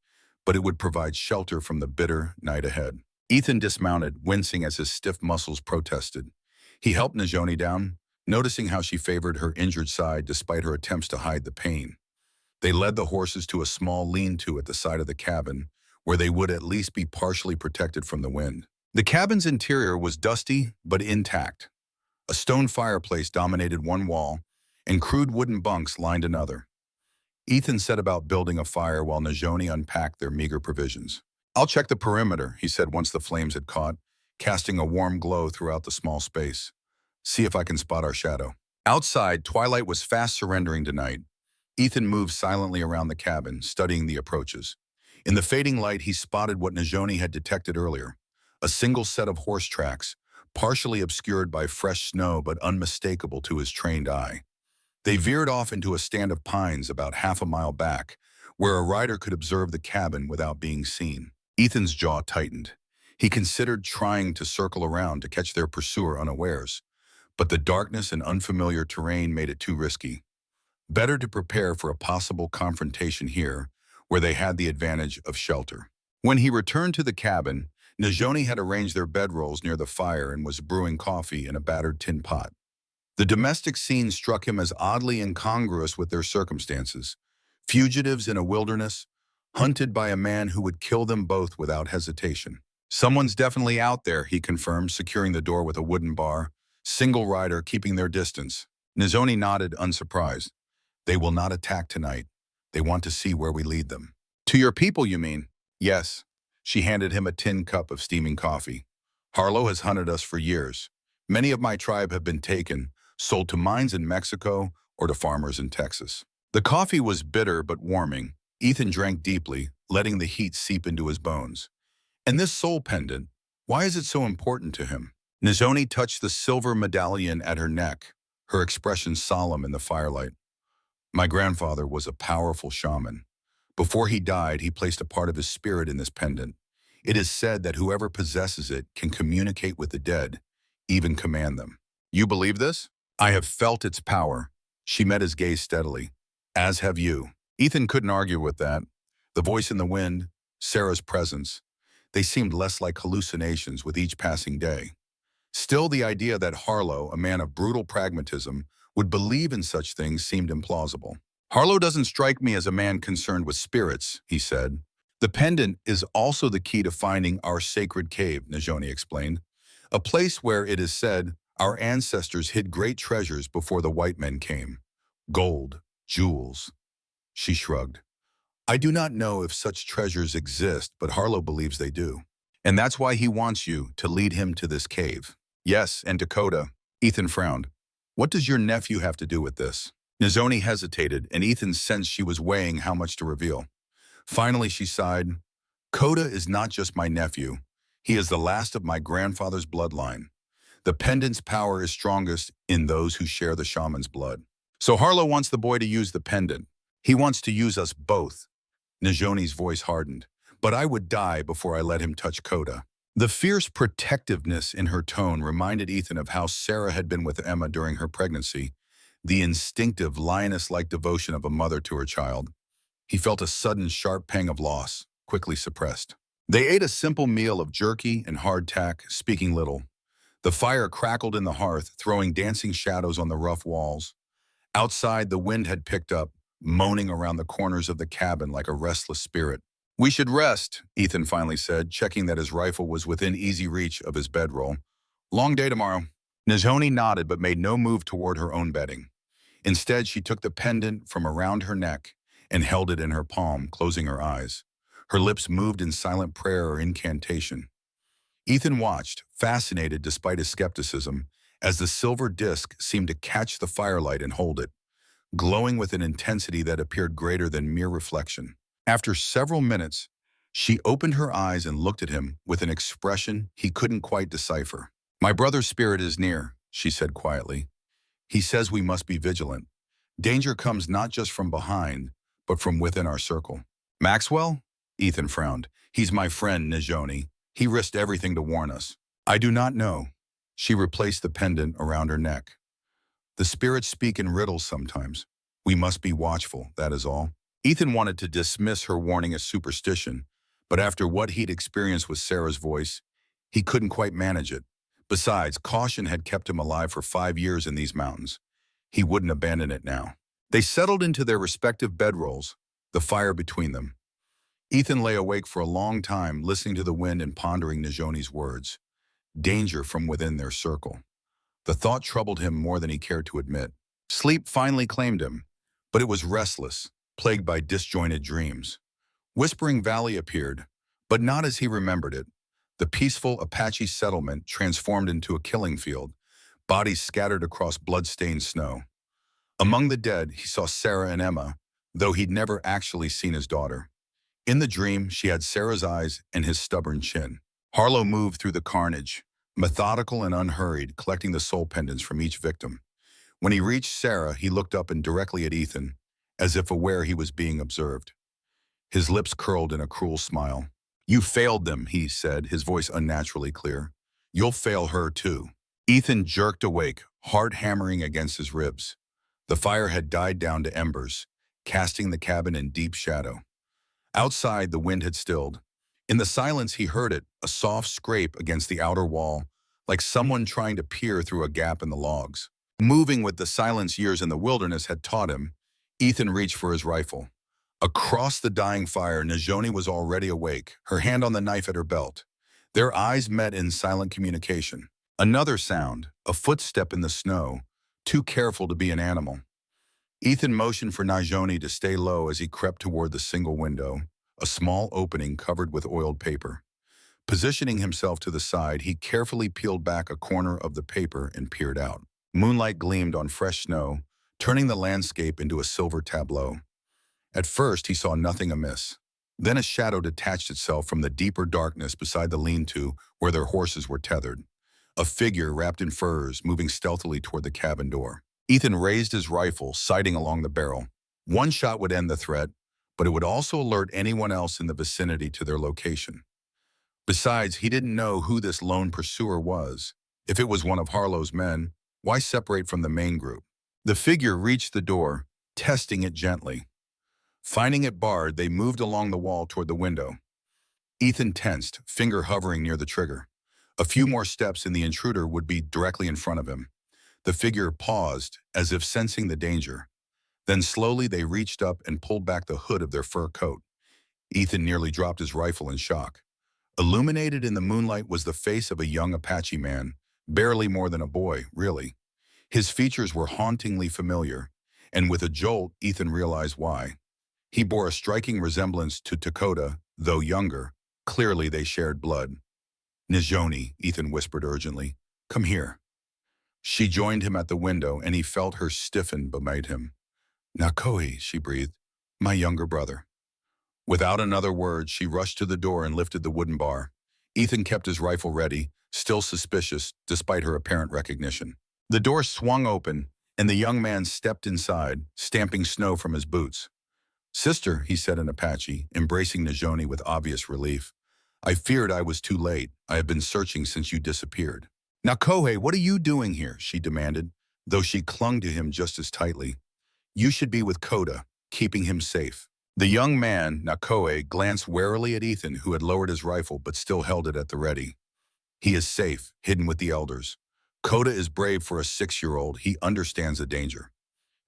but it would provide shelter from the bitter night ahead. Ethan dismounted, wincing as his stiff muscles protested. He helped Najoni down, noticing how she favored her injured side despite her attempts to hide the pain. They led the horses to a small lean-to at the side of the cabin, where they would at least be partially protected from the wind. The cabin's interior was dusty but intact. A stone fireplace dominated one wall, and crude wooden bunks lined another. Ethan set about building a fire while Najoni unpacked their meager provisions. "I'll check the perimeter," he said once the flames had caught, casting a warm glow throughout the small space. "See if I can spot our shadow." Outside, twilight was fast surrendering to night. Ethan moved silently around the cabin, studying the approaches. In the fading light, he spotted what Najoni had detected earlier, a single set of horse tracks, partially obscured by fresh snow but unmistakable to his trained eye. They veered off into a stand of pines about half a mile back, where a rider could observe the cabin without being seen. Ethan's jaw tightened. He considered trying to circle around to catch their pursuer unawares, but the darkness and unfamiliar terrain made it too risky. Better to prepare for a possible confrontation here, where they had the advantage of shelter. When he returned to the cabin, Najoni had arranged their bedrolls near the fire and was brewing coffee in a battered tin pot. The domestic scene struck him as oddly incongruous with their circumstances. Fugitives in a wilderness, hunted by a man who would kill them both without hesitation. "Someone's definitely out there," he confirmed, securing the door with a wooden bar, single rider keeping their distance. Nizoni nodded, unsurprised. "They will not attack tonight. They want to see where we lead them." "To your people, you mean?" "Yes." She handed him a tin cup of steaming coffee. "Harlow has hunted us for years. Many of my tribe have been taken, sold to mines in Mexico or to farmers in Texas. The coffee was bitter but warming. Ethan drank deeply, letting the heat seep into his bones. And this soul pendant, why is it so important to him? Nizoni touched the silver medallion at her neck, her expression solemn in the firelight. My grandfather was a powerful shaman. Before he died, he placed a part of his spirit in this pendant. It is said that whoever possesses it can communicate with the dead, even command them. You believe this? I have felt its power. She met his gaze steadily. As have you. Ethan couldn't argue with that. The voice in the wind, Sarah's presence, they seemed less like hallucinations with each passing day. Still, the idea that Harlow, a man of brutal pragmatism, would believe in such things seemed implausible. Harlow doesn't strike me as a man concerned with spirits, he said. The pendant is also the key to finding our sacred cave, Najoni explained. A place where, it is said, our ancestors hid great treasures before the white men came. Gold, jewels. She shrugged. I do not know if such treasures exist, but Harlow believes they do. And that's why he wants you to lead him to this cave. Yes, and Dakota. Ethan frowned. What does your nephew have to do with this? Nizoni hesitated, and Ethan sensed she was weighing how much to reveal. Finally, she sighed. Coda is not just my nephew. He is the last of my grandfather's bloodline. The pendant's power is strongest in those who share the shaman's blood. So Harlow wants the boy to use the pendant. He wants to use us both. Najoni's voice hardened. But I would die before I let him touch Coda. The fierce protectiveness in her tone reminded Ethan of how Sarah had been with Emma during her pregnancy, the instinctive, lioness-like devotion of a mother to her child. He felt a sudden, sharp pang of loss, quickly suppressed. They ate a simple meal of jerky and hardtack, speaking little. The fire crackled in the hearth, throwing dancing shadows on the rough walls. Outside, the wind had picked up, moaning around the corners of the cabin like a restless spirit. We should rest, Ethan finally said, checking that his rifle was within easy reach of his bedroll. Long day tomorrow. Nizhoni nodded but made no move toward her own bedding. Instead, she took the pendant from around her neck and held it in her palm, closing her eyes. Her lips moved in silent prayer or incantation. Ethan watched, fascinated despite his skepticism, as the silver disc seemed to catch the firelight and hold it, glowing with an intensity that appeared greater than mere reflection. After several minutes, she opened her eyes and looked at him with an expression he couldn't quite decipher. My brother's spirit is near, she said quietly. He says we must be vigilant. Danger comes not just from behind, but from within our circle. Maxwell? Ethan frowned. He's my friend, Najoni. He risked everything to warn us. I do not know. She replaced the pendant around her neck. The spirits speak in riddles sometimes. We must be watchful, that is all. Ethan wanted to dismiss her warning as superstition, but after what he'd experienced with Sarah's voice, he couldn't quite manage it. Besides, caution had kept him alive for 5 years in these mountains. He wouldn't abandon it now. They settled into their respective bedrolls, the fire between them. Ethan lay awake for a long time, listening to the wind and pondering Najoni's words. Danger from within their circle. The thought troubled him more than he cared to admit. Sleep finally claimed him, but it was restless, plagued by disjointed dreams. Whispering Valley appeared, but not as he remembered it. The peaceful Apache settlement transformed into a killing field, bodies scattered across blood-stained snow. Among the dead, he saw Sarah and Emma, though he'd never actually seen his daughter. In the dream, she had Sarah's eyes and his stubborn chin. Harlow moved through the carnage, methodical and unhurried, collecting the soul pendants from each victim. When he reached Sarah, he looked up and directly at Ethan, as if aware he was being observed. His lips curled in a cruel smile. You failed them, he said, his voice unnaturally clear. You'll fail her too. Ethan jerked awake, heart hammering against his ribs. The fire had died down to embers, casting the cabin in deep shadow. Outside, the wind had stilled. In the silence, he heard it, a soft scrape against the outer wall, like someone trying to peer through a gap in the logs. Moving with the silence years in the wilderness had taught him, Ethan reached for his rifle. Across the dying fire, Najoni was already awake, her hand on the knife at her belt. Their eyes met in silent communication. Another sound, a footstep in the snow, too careful to be an animal. Ethan motioned for Najoni to stay low as he crept toward the single window, a small opening covered with oiled paper. Positioning himself to the side, he carefully peeled back a corner of the paper and peered out. Moonlight gleamed on fresh snow, turning the landscape into a silver tableau. At first, he saw nothing amiss. Then a shadow detached itself from the deeper darkness beside the lean-to where their horses were tethered. A figure wrapped in furs moving stealthily toward the cabin door. Ethan raised his rifle, sighting along the barrel. One shot would end the threat, but it would also alert anyone else in the vicinity to their location. Besides, he didn't know who this lone pursuer was. If it was one of Harlow's men, why separate from the main group? The figure reached the door, testing it gently. Finding it barred, they moved along the wall toward the window. Ethan tensed, finger hovering near the trigger. A few more steps and the intruder would be directly in front of him. The figure paused, as if sensing the danger. Then slowly they reached up and pulled back the hood of their fur coat. Ethan nearly dropped his rifle in shock. Illuminated in the moonlight was the face of a young Apache man, barely more than a boy, really. His features were hauntingly familiar, and with a jolt, Ethan realized why. He bore a striking resemblance to Dakota, though younger. Clearly they shared blood. "Najoni," Ethan whispered urgently. "Come here." She joined him at the window, and he felt her stiffen beside him. "Nakoi," she breathed, "my younger brother." Without another word, she rushed to the door and lifted the wooden bar. Ethan kept his rifle ready, still suspicious despite her apparent recognition. The door swung open, and the young man stepped inside, stamping snow from his boots. "Sister," he said in Apache, embracing Najoni with obvious relief. "I feared I was too late. I have been searching since you disappeared." "Now, Kohei, what are you doing here?" she demanded, though she clung to him just as tightly. "You should be with Koda, keeping him safe." The young man, Nakoe, glanced warily at Ethan, who had lowered his rifle but still held it at the ready. "He is safe, hidden with the elders. Koda is brave for a 6-year-old. He understands the danger."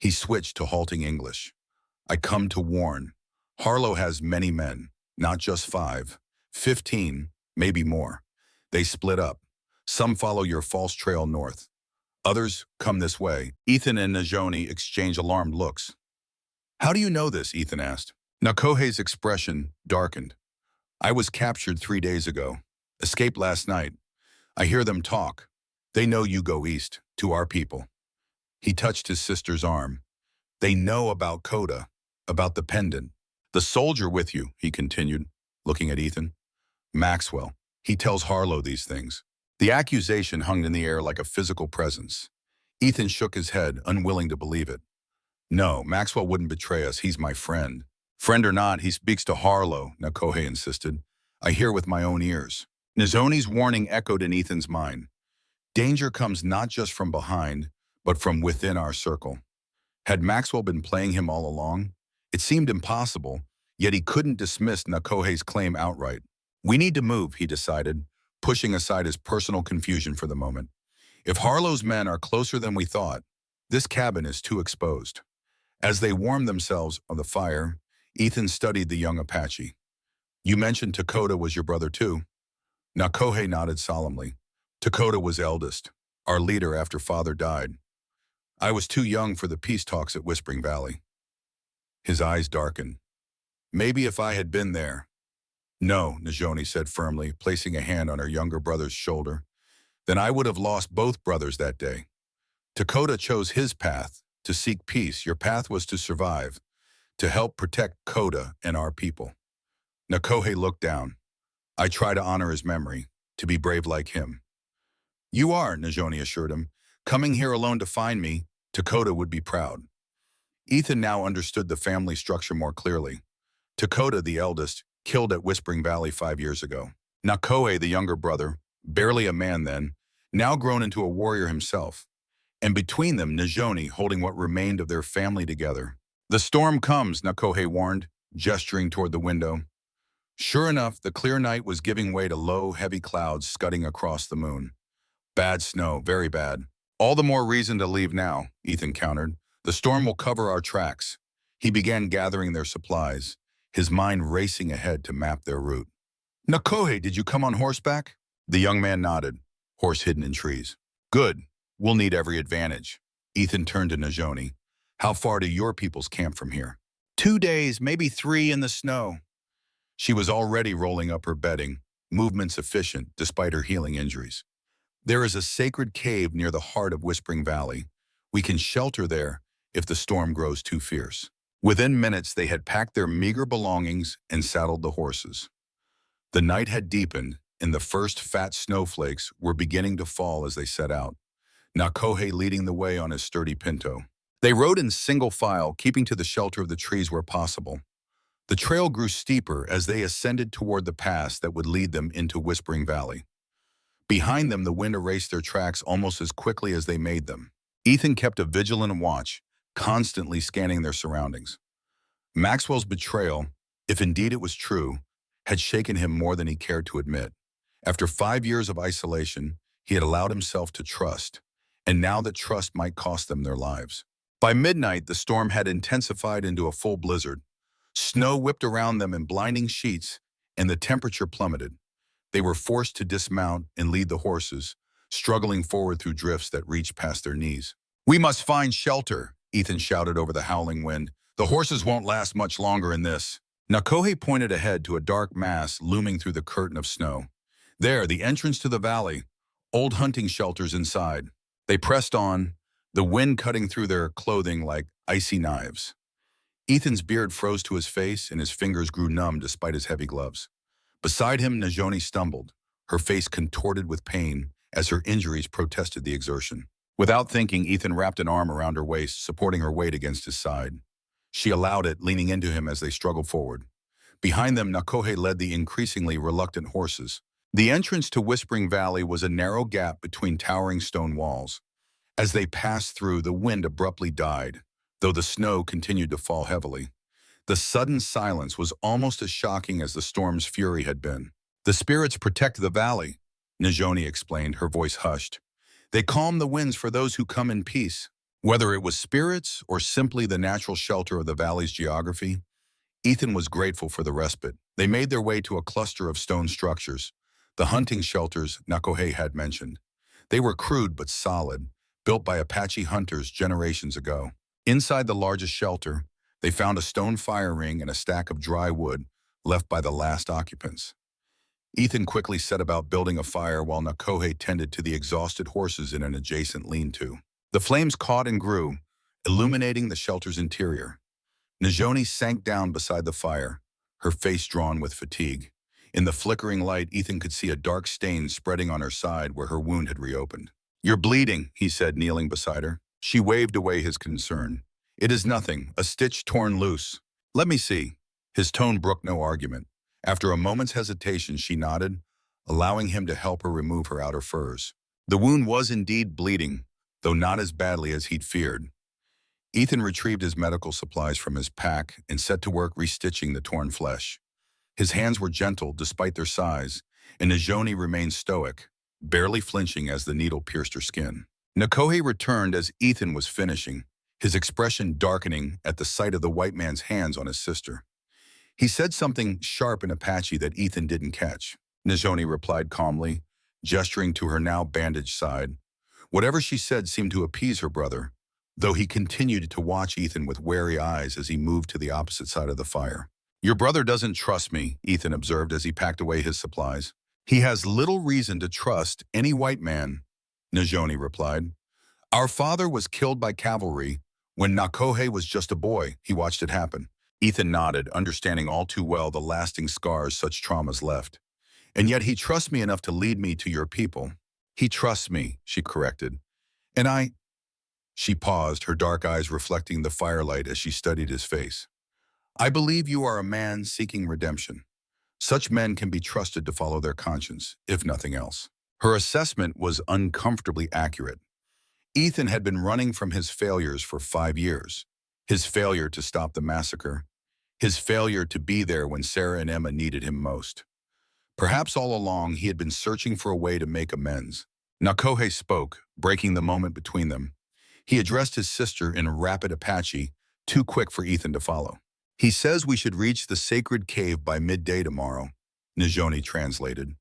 He switched to halting English. "I come to warn. Harlow has many men, not just 5, 15, maybe more. They split up. Some follow your false trail north. Others come this way." Ethan and Najoni exchanged alarmed looks. "How do you know this?" Ethan asked. Nakohe's expression darkened. "I was captured 3 days ago. Escaped last night. I hear them talk. They know you go east, to our people." He touched his sister's arm. "They know about Koda, about the pendant. The soldier with you," he continued, looking at Ethan. "Maxwell. He tells Harlow these things." The accusation hung in the air like a physical presence. Ethan shook his head, unwilling to believe it. "No, Maxwell wouldn't betray us. He's my friend." "Friend or not, he speaks to Harlow," Nakohe insisted. "I hear with my own ears." Nizoni's warning echoed in Ethan's mind. Danger comes not just from behind, but from within our circle. Had Maxwell been playing him all along? It seemed impossible, yet he couldn't dismiss Nakohe's claim outright. "We need to move," he decided, pushing aside his personal confusion for the moment. "If Harlow's men are closer than we thought, this cabin is too exposed." As they warmed themselves on the fire, Ethan studied the young Apache. "You mentioned Dakota was your brother too?" Nakohe nodded solemnly. "Dakota was eldest, our leader after father died. I was too young for the peace talks at Whispering Valley." His eyes darkened. "Maybe if I had been there." "No," Najoni said firmly, placing a hand on her younger brother's shoulder. "Then I would have lost both brothers that day. Dakota chose his path, to seek peace. Your path was to survive, to help protect Koda and our people." Nakohe looked down. "I try to honor his memory, to be brave like him." "You are," Najoni assured him. "Coming here alone to find me, Dakota would be proud." Ethan now understood the family structure more clearly. Dakota, the eldest, killed at Whispering Valley 5 years ago. Nakohe, the younger brother, barely a man then, now grown into a warrior himself. And between them, Najoni holding what remained of their family together. "The storm comes," Nakohe warned, gesturing toward the window. Sure enough, the clear night was giving way to low, heavy clouds scudding across the moon. "Bad snow, very bad." "All the more reason to leave now," Ethan countered. "The storm will cover our tracks." He began gathering their supplies, his mind racing ahead to map their route. "Nakohe, did you come on horseback?" The young man nodded, horse hidden in trees. "Good. We'll need every advantage." Ethan turned to Najoni. "How far do your people's camp from here?" 2 days, maybe 3 in the snow." She was already rolling up her bedding, movements efficient despite her healing injuries. "There is a sacred cave near the heart of Whispering Valley. We can shelter there if the storm grows too fierce. Within minutes, they had packed their meager belongings and saddled the horses. The night had deepened, and the first fat snowflakes were beginning to fall as they set out, Nakohe leading the way on his sturdy pinto. They rode in single file, keeping to the shelter of the trees where possible. The trail grew steeper as they ascended toward the pass that would lead them into Whispering Valley. Behind them, the wind erased their tracks almost as quickly as they made them. Ethan kept a vigilant watch, constantly scanning their surroundings. Maxwell's betrayal, if indeed it was true, had shaken him more than he cared to admit. After 5 years of isolation, he had allowed himself to trust, and now that trust might cost them their lives. By midnight, the storm had intensified into a full blizzard. Snow whipped around them in blinding sheets, and the temperature plummeted. They were forced to dismount and lead the horses, struggling forward through drifts that reached past their knees. "We must find shelter," Ethan shouted over the howling wind. "The horses won't last much longer in this." Nakohe pointed ahead to a dark mass looming through the curtain of snow. There, the entrance to the valley, old hunting shelters inside. They pressed on, the wind cutting through their clothing like icy knives. Ethan's beard froze to his face and his fingers grew numb despite his heavy gloves. Beside him, Najoni stumbled, her face contorted with pain as her injuries protested the exertion. Without thinking, Ethan wrapped an arm around her waist, supporting her weight against his side. She allowed it, leaning into him as they struggled forward. Behind them, Nakohe led the increasingly reluctant horses. The entrance to Whispering Valley was a narrow gap between towering stone walls. As they passed through, the wind abruptly died, though the snow continued to fall heavily. The sudden silence was almost as shocking as the storm's fury had been. "The spirits protect the valley," Najoni explained, her voice hushed. "They calm the winds for those who come in peace." Whether it was spirits or simply the natural shelter of the valley's geography, Ethan was grateful for the respite. They made their way to a cluster of stone structures, the hunting shelters Nakohe had mentioned. They were crude but solid, built by Apache hunters generations ago. Inside the largest shelter, they found a stone fire ring and a stack of dry wood left by the last occupants. Ethan quickly set about building a fire while Nakohe tended to the exhausted horses in an adjacent lean-to. The flames caught and grew, illuminating the shelter's interior. Najoni sank down beside the fire, her face drawn with fatigue. In the flickering light, Ethan could see a dark stain spreading on her side where her wound had reopened. "You're bleeding," he said, kneeling beside her. She waved away his concern. "It is nothing, a stitch torn loose." "Let me see." His tone brooked no argument. After a moment's hesitation, she nodded, allowing him to help her remove her outer furs. The wound was indeed bleeding, though not as badly as he'd feared. Ethan retrieved his medical supplies from his pack and set to work restitching the torn flesh. His hands were gentle despite their size, and Najoni remained stoic, barely flinching as the needle pierced her skin. Nakohe returned as Ethan was finishing, his expression darkening at the sight of the white man's hands on his sister. He said something sharp in Apache that Ethan didn't catch. Najoni replied calmly, gesturing to her now bandaged side. Whatever she said seemed to appease her brother, though he continued to watch Ethan with wary eyes as he moved to the opposite side of the fire. "Your brother doesn't trust me," Ethan observed as he packed away his supplies. "He has little reason to trust any white man," Najoni replied. "Our father was killed by cavalry when Nakohe was just a boy. He watched it happen." Ethan nodded, understanding all too well the lasting scars such traumas left. "And yet he trusts me enough to lead me to your people." "He trusts me," she corrected. "And I—" She paused, her dark eyes reflecting the firelight as she studied his face. "I believe you are a man seeking redemption. Such men can be trusted to follow their conscience, if nothing else." Her assessment was uncomfortably accurate. Ethan had been running from his failures for 5 years. His failure to stop the massacre. His failure to be there when Sarah and Emma needed him most. Perhaps all along he had been searching for a way to make amends. Nakohe spoke, breaking the moment between them. He addressed his sister in rapid Apache, too quick for Ethan to follow. "He says we should reach the sacred cave by midday tomorrow," Najoni translated.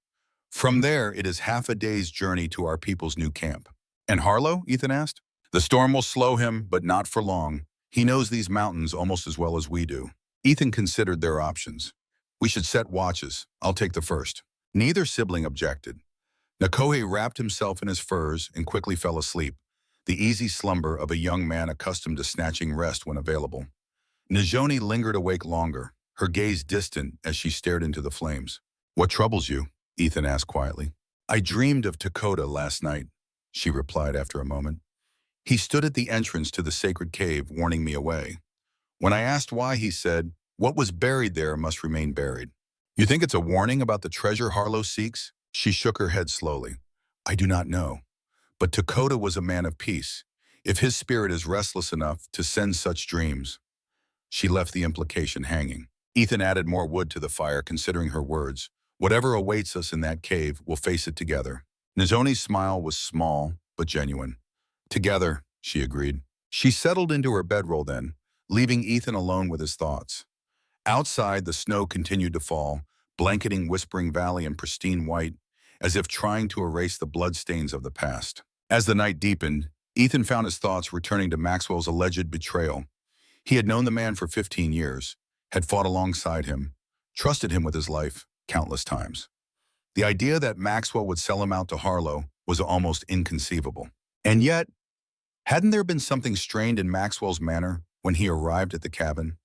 "From there, it is half a day's journey to our people's new camp." "And Harlow?" Ethan asked. "The storm will slow him, but not for long. He knows these mountains almost as well as we do." Ethan considered their options. "We should set watches. I'll take the first." Neither sibling objected. Nakohe wrapped himself in his furs and quickly fell asleep, the easy slumber of a young man accustomed to snatching rest when available. Najoni lingered awake longer, her gaze distant as she stared into the flames. "What troubles you?" Ethan asked quietly. "I dreamed of Dakota last night," she replied after a moment. "He stood at the entrance to the sacred cave, warning me away. When I asked why, he said, 'What was buried there must remain buried.'" "You think it's a warning about the treasure Harlow seeks?" She shook her head slowly. "I do not know. But Dakota was a man of peace. If his spirit is restless enough to send such dreams." She left the implication hanging. Ethan added more wood to the fire, considering her words. "Whatever awaits us in that cave, we'll face it together." Nizoni's smile was small, but genuine. "Together," she agreed. She settled into her bedroll then, leaving Ethan alone with his thoughts. Outside, the snow continued to fall, blanketing Whispering Valley in pristine white, as if trying to erase the bloodstains of the past. As the night deepened, Ethan found his thoughts returning to Maxwell's alleged betrayal. He had known the man for 15 years, had fought alongside him, trusted him with his life countless times. The idea that Maxwell would sell him out to Harlow was almost inconceivable. And yet, hadn't there been something strained in Maxwell's manner when he arrived at the cabin?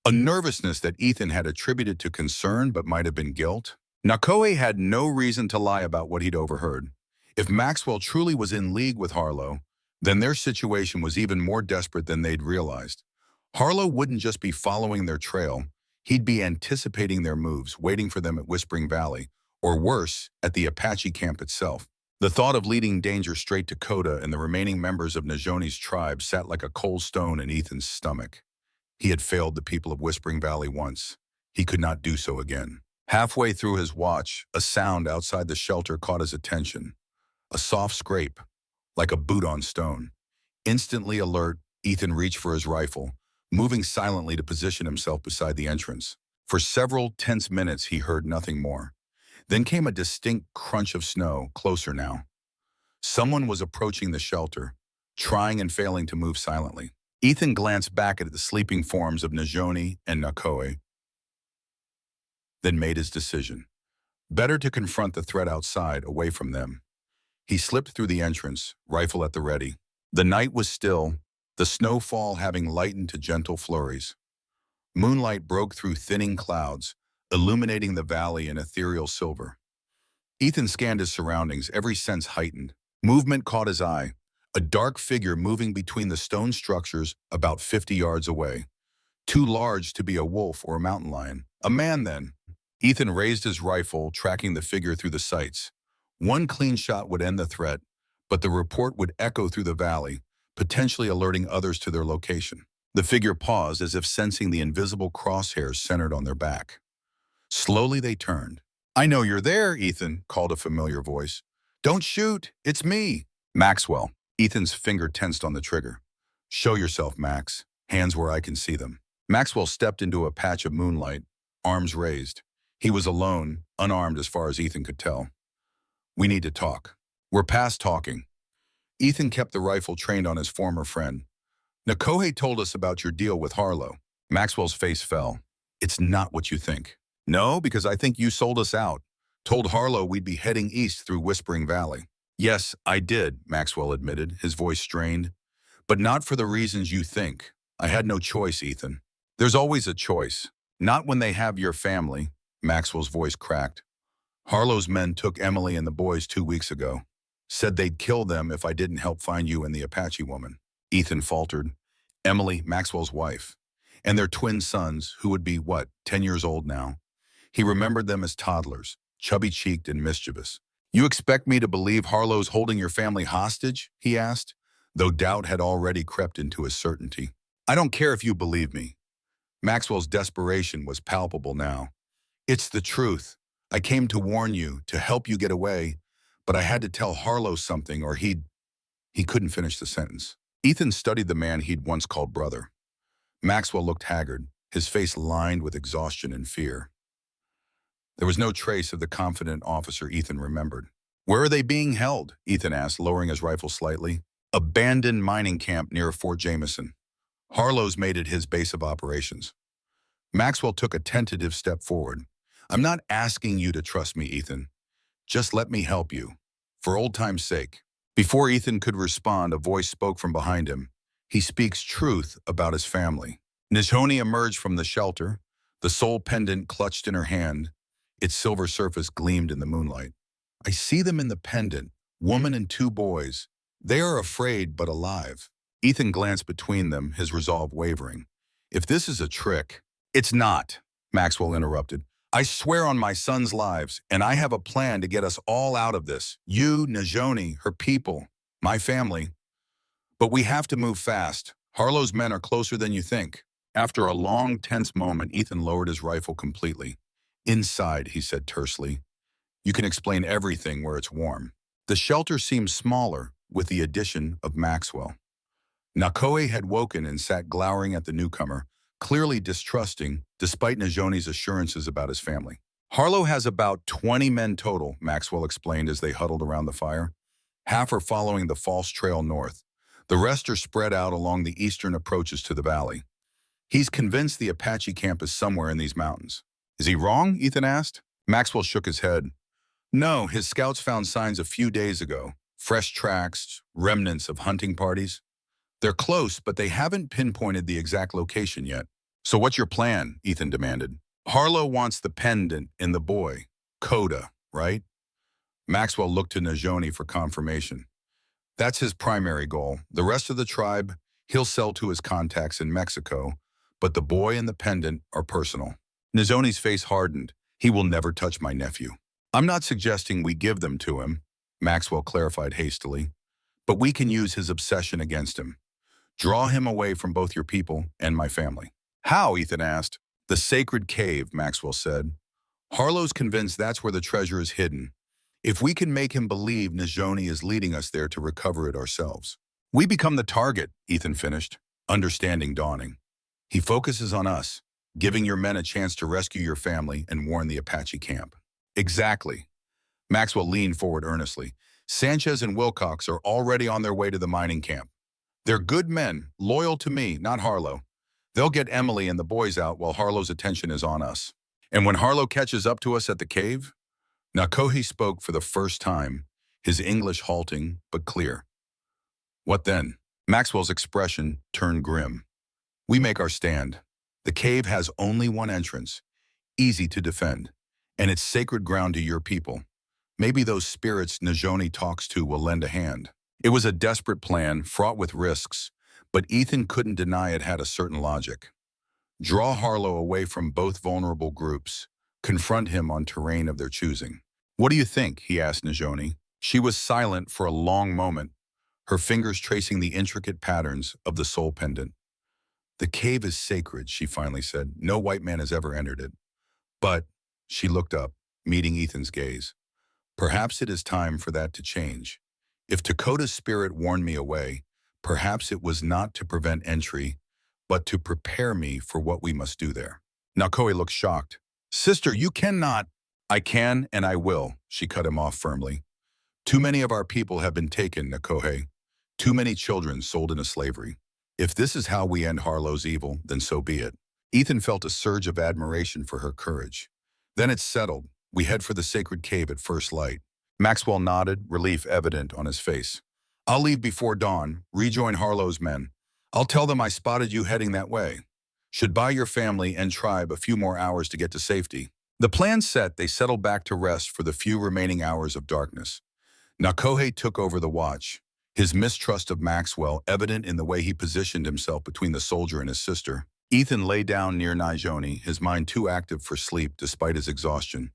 A nervousness that Ethan had attributed to concern but might have been guilt? Nakoe had no reason to lie about what he'd overheard. If Maxwell truly was in league with Harlow, then their situation was even more desperate than they'd realized. Harlow wouldn't just be following their trail, he'd be anticipating their moves, waiting for them at Whispering Valley, or worse, at the Apache camp itself. The thought of leading danger straight to Coda and the remaining members of Najoni's tribe sat like a cold stone in Ethan's stomach. He had failed the people of Whispering Valley once. He could not do so again. Halfway through his watch, a sound outside the shelter caught his attention. A soft scrape, like a boot on stone. Instantly alert, Ethan reached for his rifle, moving silently to position himself beside the entrance. For several tense minutes, he heard nothing more. Then came a distinct crunch of snow, closer now. Someone was approaching the shelter, trying and failing to move silently. Ethan glanced back at the sleeping forms of Najoni and Nakoe, then made his decision. Better to confront the threat outside, away from them. He slipped through the entrance, rifle at the ready. The night was still, the snowfall having lightened to gentle flurries. Moonlight broke through thinning clouds, illuminating the valley in ethereal silver. Ethan scanned his surroundings, every sense heightened. Movement caught his eye, a dark figure moving between the stone structures about 50 yards away. Too large to be a wolf or a mountain lion. A man, then. Ethan raised his rifle, tracking the figure through the sights. One clean shot would end the threat, but the report would echo through the valley, potentially alerting others to their location. The figure paused as if sensing the invisible crosshairs centered on their back. Slowly they turned. "I know you're there, Ethan," called a familiar voice. "Don't shoot, it's me." Maxwell. Ethan's finger tensed on the trigger. "Show yourself, Max. Hands where I can see them." Maxwell stepped into a patch of moonlight, arms raised. He was alone, unarmed as far as Ethan could tell. "We need to talk." "We're past talking." Ethan kept the rifle trained on his former friend. "Nakohe told us about your deal with Harlow." Maxwell's face fell. "It's not what you think." "No, because I think you sold us out. Told Harlow we'd be heading east through Whispering Valley." "Yes, I did," Maxwell admitted, his voice strained. "But not for the reasons you think. I had no choice, Ethan." "There's always a choice. Not when they have your family." Maxwell's voice cracked. "Harlow's men took Emily and the boys 2 weeks ago. Said they'd kill them if I didn't help find you and the Apache woman." Ethan faltered. Emily, Maxwell's wife, and their twin sons, who would be, 10 years old now. He remembered them as toddlers, chubby-cheeked and mischievous. "You expect me to believe Harlow's holding your family hostage?" he asked, though doubt had already crept into his certainty. "I don't care if you believe me." Maxwell's desperation was palpable now. "It's the truth. I came to warn you, to help you get away, but I had to tell Harlow something or he'd—" He couldn't finish the sentence. Ethan studied the man he'd once called brother. Maxwell looked haggard, his face lined with exhaustion and fear. There was no trace of the confident officer Ethan remembered. "Where are they being held?" Ethan asked, lowering his rifle slightly. "Abandoned mining camp near Fort Jameson. Harlow's made it his base of operations." Maxwell took a tentative step forward. "I'm not asking you to trust me, Ethan. Just let me help you. For old time's sake." Before Ethan could respond, a voice spoke from behind him. He speaks truth about his family. Nijoni emerged from the shelter, the soul pendant clutched in her hand. Its silver surface gleamed in the moonlight. I see them in the pendant, woman and two boys. They are afraid but alive. Ethan glanced between them, his resolve wavering. If this is a trick— It's not, Maxwell interrupted. I swear on my son's lives, and I have a plan to get us all out of this. You, Nijoni, her people, my family. But we have to move fast. Harlow's men are closer than you think. After a long, tense moment, Ethan lowered his rifle completely. Inside, he said tersely. You can explain everything where it's warm. The shelter seemed smaller with the addition of Maxwell. Nakoe had woken and sat glowering at the newcomer, clearly distrusting, despite Nijoni's assurances about his family. Harlow has about 20 men total, Maxwell explained as they huddled around the fire. Half are following the false trail north. The rest are spread out along the eastern approaches to the valley. He's convinced the Apache camp is somewhere in these mountains. Is he wrong? Ethan asked. Maxwell shook his head. No, his scouts found signs a few days ago. Fresh tracks, remnants of hunting parties. They're close, but they haven't pinpointed the exact location yet. So what's your plan? Ethan demanded. Harlow wants the pendant in the boy. Coda, right? Maxwell looked to Nijoni for confirmation. That's his primary goal. The rest of the tribe, he'll sell to his contacts in Mexico, but the boy and the pendant are personal. Nijoni's face hardened. He will never touch my nephew. I'm not suggesting we give them to him, Maxwell clarified hastily, but we can use his obsession against him. Draw him away from both your people and my family. How? Ethan asked. The sacred cave, Maxwell said. Harlow's convinced that's where the treasure is hidden. If we can make him believe Nijoni is leading us there to recover it ourselves. We become the target, Ethan finished, understanding dawning. He focuses on us, giving your men a chance to rescue your family and warn the Apache camp. Exactly. Maxwell leaned forward earnestly. Sanchez and Wilcox are already on their way to the mining camp. They're good men, loyal to me, not Harlow. They'll get Emily and the boys out while Harlow's attention is on us. And when Harlow catches up to us at the cave, Nakohe spoke for the first time, his English halting but clear. What then? Maxwell's expression turned grim. We make our stand. The cave has only one entrance, easy to defend, and it's sacred ground to your people. Maybe those spirits Nijoni talks to will lend a hand. It was a desperate plan, fraught with risks, but Ethan couldn't deny it had a certain logic. Draw Harlow away from both vulnerable groups, confront him on terrain of their choosing. What do you think? He asked Nijoni. She was silent for a long moment, her fingers tracing the intricate patterns of the soul pendant. The cave is sacred, she finally said. No white man has ever entered it. But, she looked up, meeting Ethan's gaze. Perhaps it is time for that to change. If Dakota's spirit warned me away, perhaps it was not to prevent entry, but to prepare me for what we must do there. Nakoe looked shocked. Sister, you cannot. I can and I will, she cut him off firmly. Too many of our people have been taken, Nakohe. Too many children sold into slavery. If this is how we end Harlow's evil, then so be it. Ethan felt a surge of admiration for her courage. Then it's settled. We head for the sacred cave at first light. Maxwell nodded, relief evident on his face. I'll leave before dawn, rejoin Harlow's men. I'll tell them I spotted you heading that way. Should buy your family and tribe a few more hours to get to safety. The plan set, they settled back to rest for the few remaining hours of darkness. Nakohe took over the watch, his mistrust of Maxwell evident in the way he positioned himself between the soldier and his sister. Ethan lay down near Nijoni, his mind too active for sleep despite his exhaustion.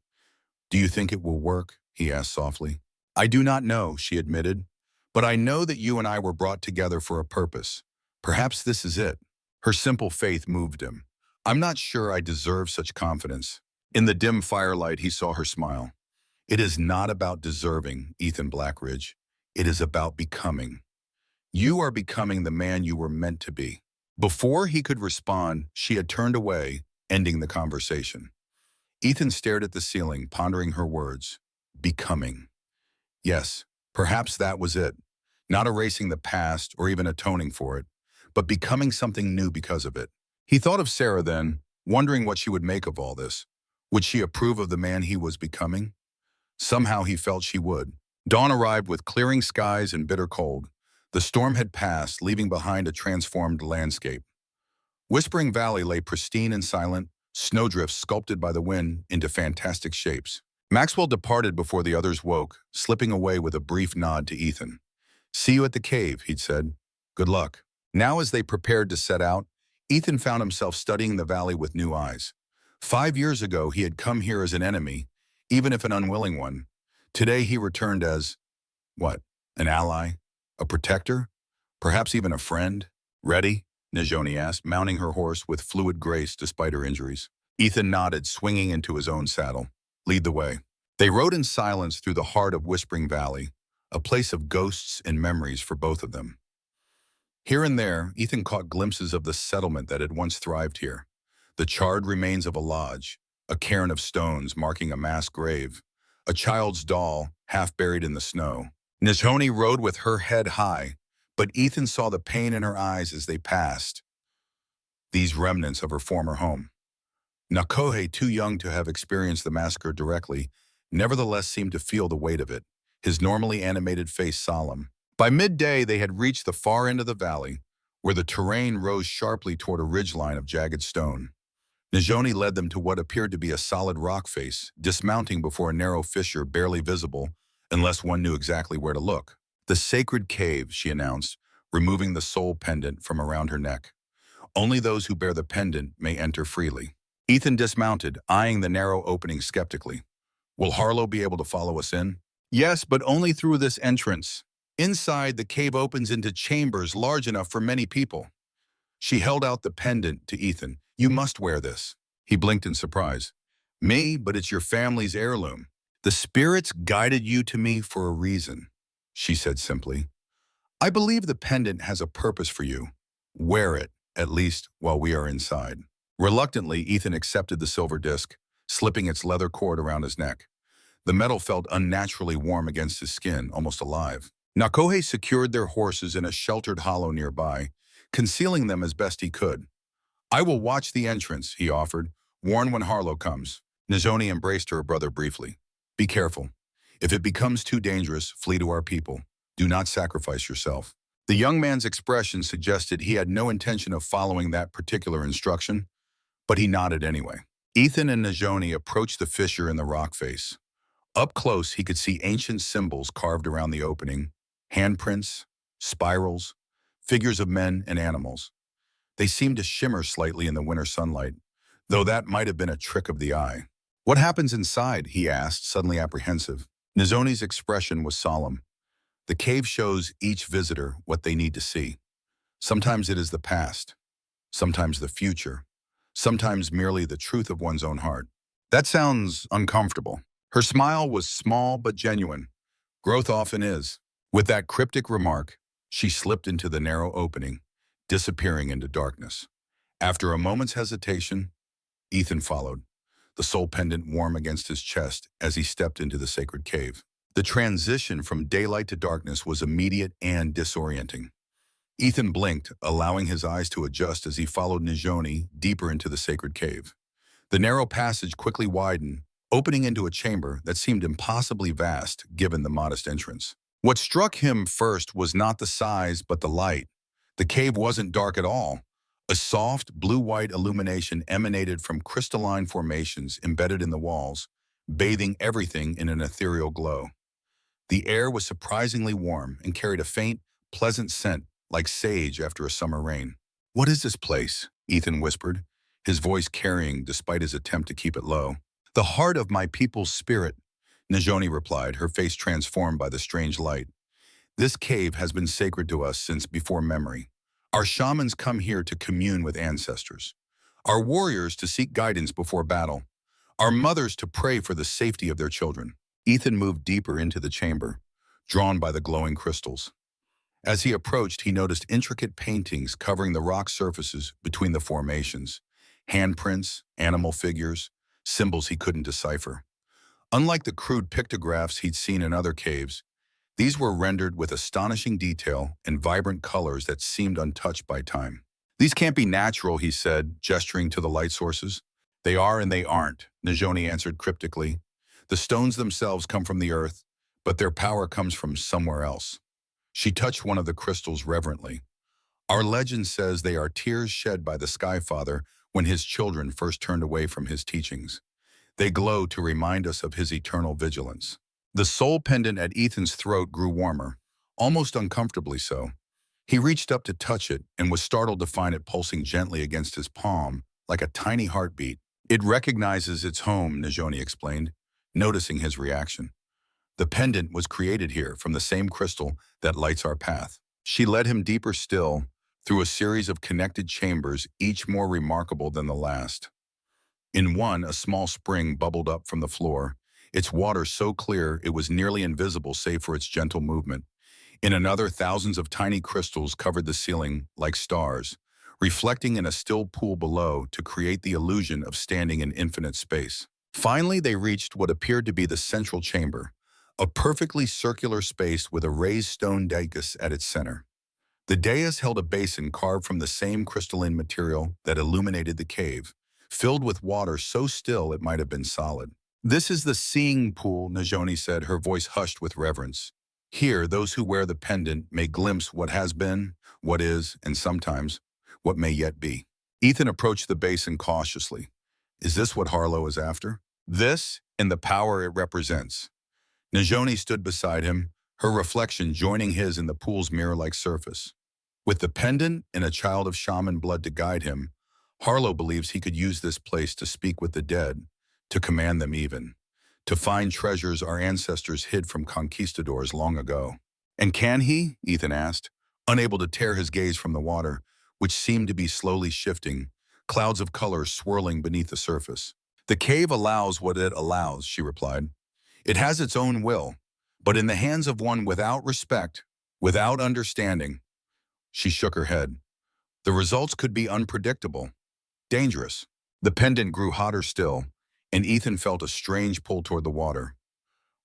Do you think it will work? He asked softly. I do not know, she admitted, but I know that you and I were brought together for a purpose. Perhaps this is it. Her simple faith moved him. I'm not sure I deserve such confidence. In the dim firelight, he saw her smile. It is not about deserving, Ethan Blackridge. It is about becoming. You are becoming the man you were meant to be. Before he could respond, she had turned away, ending the conversation. Ethan stared at the ceiling, pondering her words. Becoming. Yes, perhaps that was it. Not erasing the past or even atoning for it, but becoming something new because of it. He thought of Sarah then, wondering what she would make of all this. Would she approve of the man he was becoming? Somehow he felt she would. Dawn arrived with clearing skies and bitter cold. The storm had passed, leaving behind a transformed landscape. Whispering Valley lay pristine and silent, snowdrifts sculpted by the wind into fantastic shapes. Maxwell departed before the others woke, slipping away with a brief nod to Ethan. "See you at the cave," he'd said. "Good luck." Now as they prepared to set out, Ethan found himself studying the valley with new eyes. 5 years ago, he had come here as an enemy, even if an unwilling one. Today he returned as, what, an ally? A protector? Perhaps even a friend? "Ready?" Najoni asked, mounting her horse with fluid grace despite her injuries. Ethan nodded, swinging into his own saddle. "Lead the way." They rode in silence through the heart of Whispering Valley, a place of ghosts and memories for both of them. Here and there, Ethan caught glimpses of the settlement that had once thrived here. The charred remains of a lodge, a cairn of stones marking a mass grave, a child's doll half buried in the snow. Najoni rode with her head high, but Ethan saw the pain in her eyes as they passed these remnants of her former home. Nakohe, too young to have experienced the massacre directly, nevertheless seemed to feel the weight of it, his normally animated face solemn. By midday, they had reached the far end of the valley, where the terrain rose sharply toward a ridgeline of jagged stone. Najoni led them to what appeared to be a solid rock face, dismounting before a narrow fissure barely visible unless one knew exactly where to look. "The sacred cave," she announced, removing the soul pendant from around her neck. "Only those who bear the pendant may enter freely." Ethan dismounted, eyeing the narrow opening skeptically. "Will Harlow be able to follow us in?" "Yes, but only through this entrance. Inside, the cave opens into chambers large enough for many people." She held out the pendant to Ethan. "You must wear this." He blinked in surprise. "Me? But it's your family's heirloom." "The spirits guided you to me for a reason," she said simply. "I believe the pendant has a purpose for you. Wear it, at least while we are inside." Reluctantly, Ethan accepted the silver disc, slipping its leather cord around his neck. The metal felt unnaturally warm against his skin, almost alive. Nakohe secured their horses in a sheltered hollow nearby, concealing them as best he could. "I will watch the entrance," he offered. "Warn when Harlow comes." Najoni embraced her brother briefly. "Be careful. If it becomes too dangerous, flee to our people. Do not sacrifice yourself." The young man's expression suggested he had no intention of following that particular instruction, but he nodded anyway. Ethan and Najoni approached the fissure in the rock face. Up close, he could see ancient symbols carved around the opening, handprints, spirals, figures of men and animals. They seemed to shimmer slightly in the winter sunlight, though that might have been a trick of the eye. "What happens inside?" he asked, suddenly apprehensive. Nizoni's expression was solemn. "The cave shows each visitor what they need to see. Sometimes it is the past, sometimes the future, sometimes merely the truth of one's own heart." "That sounds uncomfortable." Her smile was small but genuine. Growth often is. With that cryptic remark, she slipped into the narrow opening, disappearing into darkness. After a moment's hesitation, Ethan followed, the soul pendant warm against his chest as he stepped into the sacred cave. The transition from daylight to darkness was immediate and disorienting. Ethan blinked, allowing his eyes to adjust as he followed Najoni deeper into the sacred cave. The narrow passage quickly widened, opening into a chamber that seemed impossibly vast given the modest entrance. What struck him first was not the size but the light. The cave wasn't dark at all. A soft, blue-white illumination emanated from crystalline formations embedded in the walls, bathing everything in an ethereal glow. The air was surprisingly warm and carried a faint, pleasant scent like sage after a summer rain. "What is this place?" Ethan whispered, his voice carrying despite his attempt to keep it low. "The heart of my people's spirit," Najoni replied, her face transformed by the strange light. "This cave has been sacred to us since before memory. Our shamans come here to commune with ancestors, our warriors to seek guidance before battle, our mothers to pray for the safety of their children." Ethan moved deeper into the chamber, drawn by the glowing crystals. As he approached, he noticed intricate paintings covering the rock surfaces between the formations, handprints, animal figures, symbols he couldn't decipher. Unlike the crude pictographs he'd seen in other caves, these were rendered with astonishing detail and vibrant colors that seemed untouched by time. "These can't be natural," he said, gesturing to the light sources. "They are and they aren't," Najoni answered cryptically. "The stones themselves come from the earth, but their power comes from somewhere else. She touched one of the crystals reverently. Our legend says they are tears shed by the Sky Father when his children first turned away from his teachings. They glow to remind us of his eternal vigilance. The soul pendant at Ethan's throat grew warmer, almost uncomfortably so. He reached up to touch it and was startled to find it pulsing gently against his palm, like a tiny heartbeat. It recognizes its home, Najoni explained, noticing his reaction. The pendant was created here from the same crystal that lights our path. She led him deeper still, through a series of connected chambers, each more remarkable than the last. In one, a small spring bubbled up from the floor, its water so clear it was nearly invisible save for its gentle movement. In another, thousands of tiny crystals covered the ceiling like stars, reflecting in a still pool below to create the illusion of standing in infinite space. Finally, they reached what appeared to be the central chamber, a perfectly circular space with a raised stone dais at its center. The dais held a basin carved from the same crystalline material that illuminated the cave, filled with water so still it might have been solid. "This is the seeing pool," Najoni said, her voice hushed with reverence. "Here, those who wear the pendant may glimpse what has been, what is, and sometimes, what may yet be." Ethan approached the basin cautiously. Is this what Harlow is after? This, and the power it represents. Najoni stood beside him, her reflection joining his in the pool's mirror-like surface. With the pendant and a child of shaman blood to guide him, Harlow believes he could use this place to speak with the dead, to command them even, to find treasures our ancestors hid from conquistadors long ago. And can he? Ethan asked, unable to tear his gaze from the water, which seemed to be slowly shifting, clouds of color swirling beneath the surface. The cave allows what it allows, she replied. It has its own will, but in the hands of one without respect, without understanding. She shook her head. The results could be unpredictable, dangerous. The pendant grew hotter still, and Ethan felt a strange pull toward the water.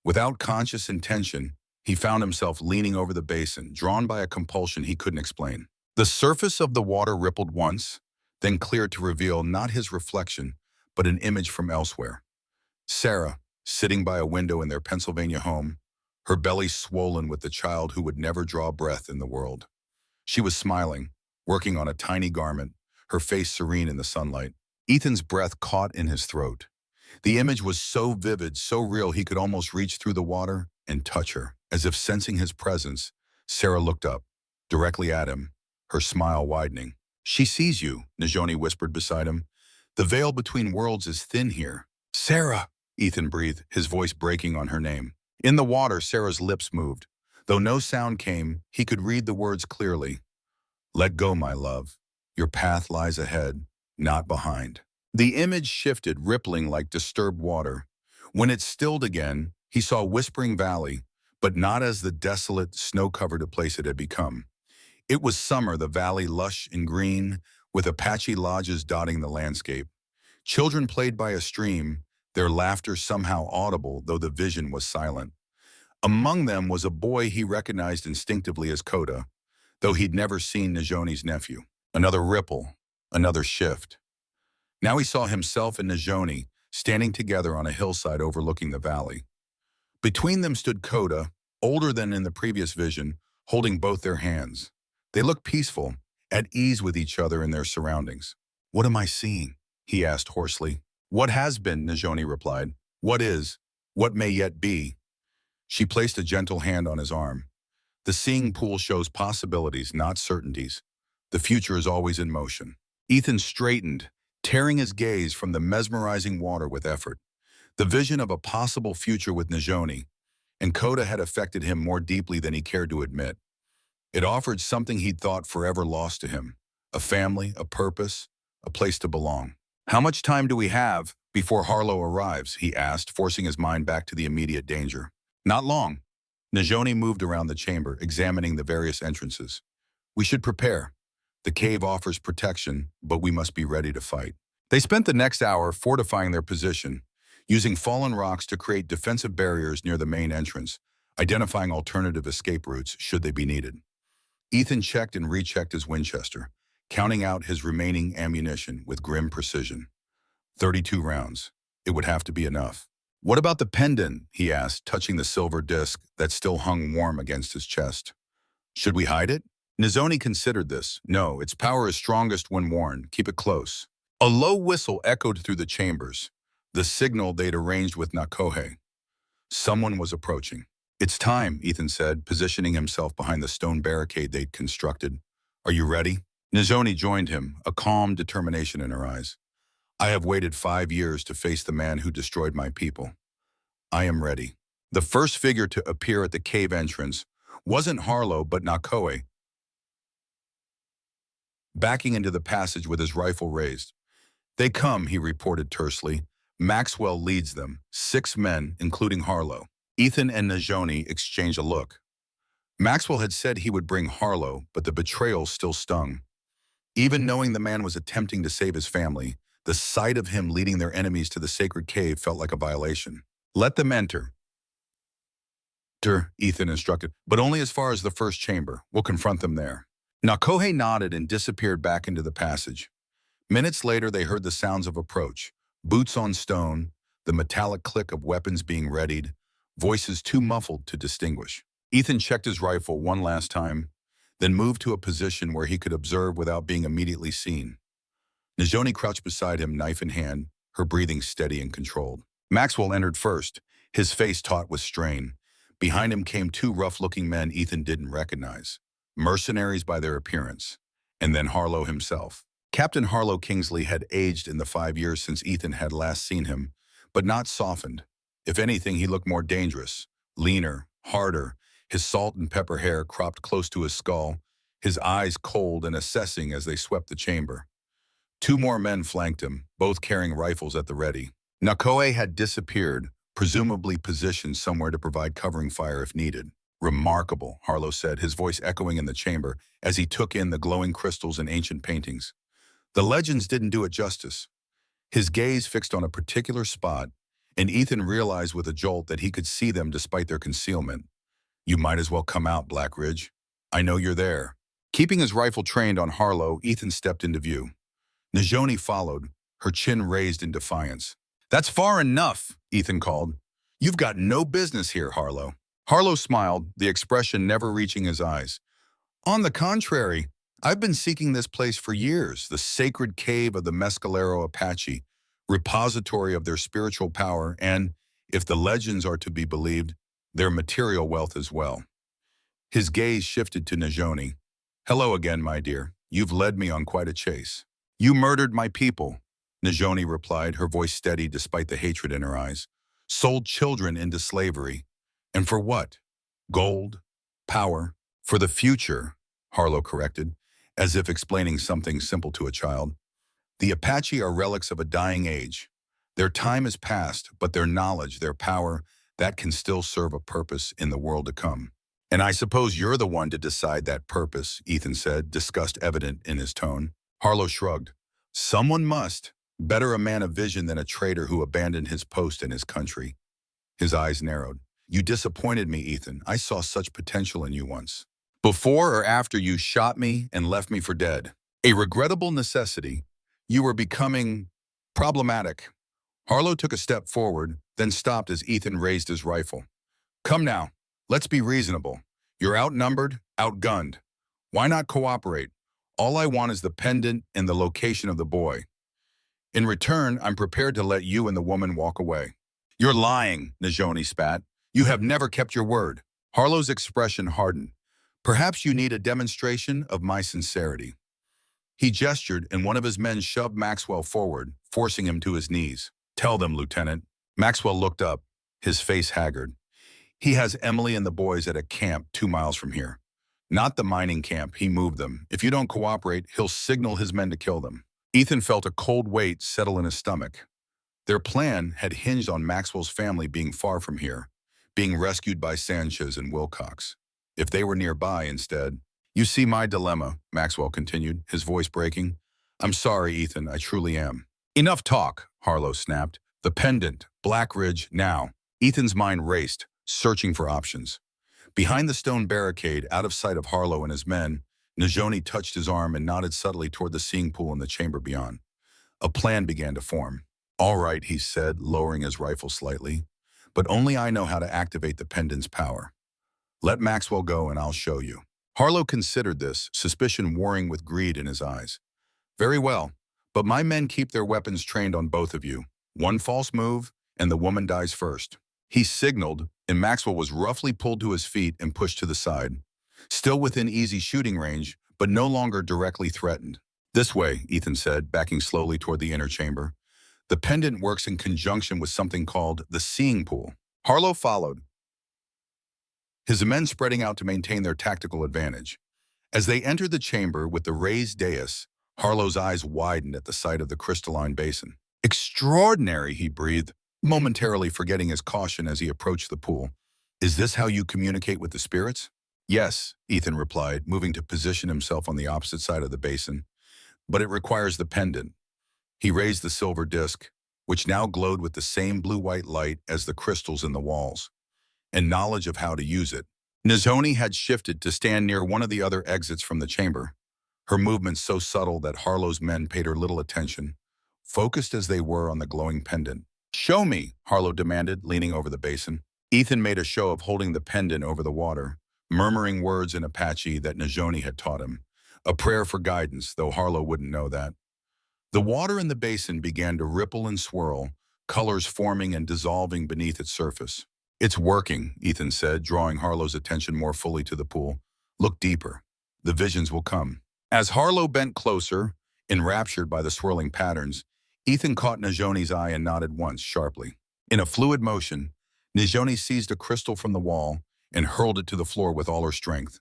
Without conscious intention, he found himself leaning over the basin, drawn by a compulsion he couldn't explain. The surface of the water rippled once, then cleared to reveal not his reflection, but an image from elsewhere. Sarah, sitting by a window in their Pennsylvania home, her belly swollen with the child who would never draw breath in the world. She was smiling, working on a tiny garment, her face serene in the sunlight. Ethan's breath caught in his throat. The image was so vivid, so real he could almost reach through the water and touch her. As if sensing his presence, Sarah looked up, directly at him, her smile widening. She sees you, Najoni whispered beside him. The veil between worlds is thin here. Sarah, Ethan breathed, his voice breaking on her name. In the water, Sarah's lips moved. Though no sound came, he could read the words clearly. Let go, my love. Your path lies ahead, not behind. The image shifted, rippling like disturbed water. When it stilled again, he saw Whispering Valley, but not as the desolate, snow-covered place it had become. It was summer, the valley lush and green, with Apache lodges dotting the landscape. Children played by a stream, their laughter somehow audible, though the vision was silent. Among them was a boy he recognized instinctively as Coda, though he'd never seen Najoni's nephew. Another ripple, another shift. Now he saw himself and Najoni standing together on a hillside overlooking the valley. Between them stood Coda, older than in the previous vision, holding both their hands. They looked peaceful, at ease with each other in their surroundings. What am I seeing? He asked hoarsely. What has been, Najoni replied. What is? What may yet be? She placed a gentle hand on his arm. The seeing pool shows possibilities, not certainties. The future is always in motion. Ethan straightened, tearing his gaze from the mesmerizing water with effort. The vision of a possible future with Najoni and Coda had affected him more deeply than he cared to admit. It offered something he'd thought forever lost to him, a family, a purpose, a place to belong. How much time do we have before Harlow arrives? He asked, forcing his mind back to the immediate danger. Not long. Najoni moved around the chamber, examining the various entrances. We should prepare. The cave offers protection, but we must be ready to fight. They spent the next hour fortifying their position, using fallen rocks to create defensive barriers near the main entrance, identifying alternative escape routes should they be needed. Ethan checked and rechecked his Winchester, counting out his remaining ammunition with grim precision. 32 rounds. It would have to be enough. What about the pendant? He asked, touching the silver disc that still hung warm against his chest. Should we hide it? Nizoni considered this. No, its power is strongest when worn. Keep it close. A low whistle echoed through the chambers, the signal they'd arranged with Nakohe. Someone was approaching. It's time, Ethan said, positioning himself behind the stone barricade they'd constructed. Are you ready? Nizoni joined him, a calm determination in her eyes. I have waited 5 years to face the man who destroyed my people. I am ready. The first figure to appear at the cave entrance wasn't Harlow, but Nakohe, backing into the passage with his rifle raised. They come, he reported tersely. Maxwell leads them, 6 men, including Harlow. Ethan and Nizoni exchanged a look. Maxwell had said he would bring Harlow, but the betrayal still stung. Even knowing the man was attempting to save his family, the sight of him leading their enemies to the sacred cave felt like a violation. Let them enter, Ethan instructed, but only as far as the first chamber. We'll confront them there. Nakohe nodded and disappeared back into the passage. Minutes later, they heard the sounds of approach. Boots on stone, the metallic click of weapons being readied, voices too muffled to distinguish. Ethan checked his rifle one last time, then moved to a position where he could observe without being immediately seen. Nizoni crouched beside him, knife in hand, her breathing steady and controlled. Maxwell entered first, his face taut with strain. Behind him came 2 rough-looking men Ethan didn't recognize, mercenaries by their appearance, and then Harlow himself. Captain Harlow Kingsley had aged in the 5 years since Ethan had last seen him, but not softened. If anything, he looked more dangerous, leaner, harder, his salt and pepper hair cropped close to his skull, his eyes cold and assessing as they swept the chamber. 2 more men flanked him, both carrying rifles at the ready. Nakohe had disappeared, presumably positioned somewhere to provide covering fire if needed. Remarkable, Harlow said, his voice echoing in the chamber as he took in the glowing crystals and ancient paintings. The legends didn't do it justice. His gaze fixed on a particular spot, and Ethan realized with a jolt that he could see them despite their concealment. You might as well come out, Blackridge. I know you're there. Keeping his rifle trained on Harlow, Ethan stepped into view. Nizoni followed, her chin raised in defiance. That's far enough, Ethan called. You've got no business here, Harlow. Harlow smiled, the expression never reaching his eyes. On the contrary, I've been seeking this place for years, the sacred cave of the Mescalero Apache, repository of their spiritual power and, if the legends are to be believed, their material wealth as well. His gaze shifted to Nizoni. Hello again, my dear. You've led me on quite a chase. You murdered my people, Nizoni replied, her voice steady despite the hatred in her eyes. Sold children into slavery. And for what? Gold? Power? For the future, Harlow corrected, as if explaining something simple to a child. The Apache are relics of a dying age. Their time is past, but their knowledge, their power, that can still serve a purpose in the world to come. And I suppose you're the one to decide that purpose, Ethan said, disgust evident in his tone. Harlow shrugged. Someone must. Better a man of vision than a traitor who abandoned his post and his country. His eyes narrowed. You disappointed me, Ethan. I saw such potential in you once. Before or after you shot me and left me for dead. A regrettable necessity. You were becoming problematic. Harlow took a step forward, then stopped as Ethan raised his rifle. Come now, let's be reasonable. You're outnumbered, outgunned. Why not cooperate? All I want is the pendant and the location of the boy. In return, I'm prepared to let you and the woman walk away. You're lying, Nizoni spat. You have never kept your word. Harlow's expression hardened. Perhaps you need a demonstration of my sincerity. He gestured, and one of his men shoved Maxwell forward, forcing him to his knees. Tell them, Lieutenant. Maxwell looked up, his face haggard. He has Emily and the boys at a camp 2 miles from here. Not the mining camp, he moved them. If you don't cooperate, he'll signal his men to kill them. Ethan felt a cold weight settle in his stomach. Their plan had hinged on Maxwell's family being far from here, being rescued by Sanchez and Wilcox. If they were nearby instead. You see my dilemma, Maxwell continued, his voice breaking. I'm sorry, Ethan, I truly am. Enough talk, Harlow snapped. The pendant, Blackridge, now. Ethan's mind raced, searching for options. Behind the stone barricade, out of sight of Harlow and his men, Nizoni touched his arm and nodded subtly toward the seeing pool in the chamber beyond. A plan began to form. All right, he said, lowering his rifle slightly. but only I know how to activate the pendant's power. Let Maxwell go and I'll show you. Harlow considered this, suspicion warring with greed in his eyes. Very well, but my men keep their weapons trained on both of you. One false move, and the woman dies first. He signaled, and Maxwell was roughly pulled to his feet and pushed to the side. Still within easy shooting range, but no longer directly threatened. This way, Ethan said, backing slowly toward the inner chamber. The pendant works in conjunction with something called the seeing pool. Harlow followed, his men spreading out to maintain their tactical advantage. As they entered the chamber with the raised dais, Harlow's eyes widened at the sight of the crystalline basin. Extraordinary, he breathed, momentarily forgetting his caution as he approached the pool. Is this how you communicate with the spirits? Yes, Ethan replied, moving to position himself on the opposite side of the basin. But it requires the pendant. He raised the silver disc, which now glowed with the same blue-white light as the crystals in the walls, and knowledge of how to use it. Nizhoni had shifted to stand near one of the other exits from the chamber, her movements so subtle that Harlow's men paid her little attention, focused as they were on the glowing pendant. Show me, Harlow demanded, leaning over the basin. Ethan made a show of holding the pendant over the water, murmuring words in Apache that Nizhoni had taught him, a prayer for guidance, though Harlow wouldn't know that. The water in the basin began to ripple and swirl, colors forming and dissolving beneath its surface. It's working, Ethan said, drawing Harlow's attention more fully to the pool. Look deeper. The visions will come. As Harlow bent closer, enraptured by the swirling patterns, Ethan caught Nizhoni's eye and nodded once, sharply. In a fluid motion, Nizhoni seized a crystal from the wall and hurled it to the floor with all her strength.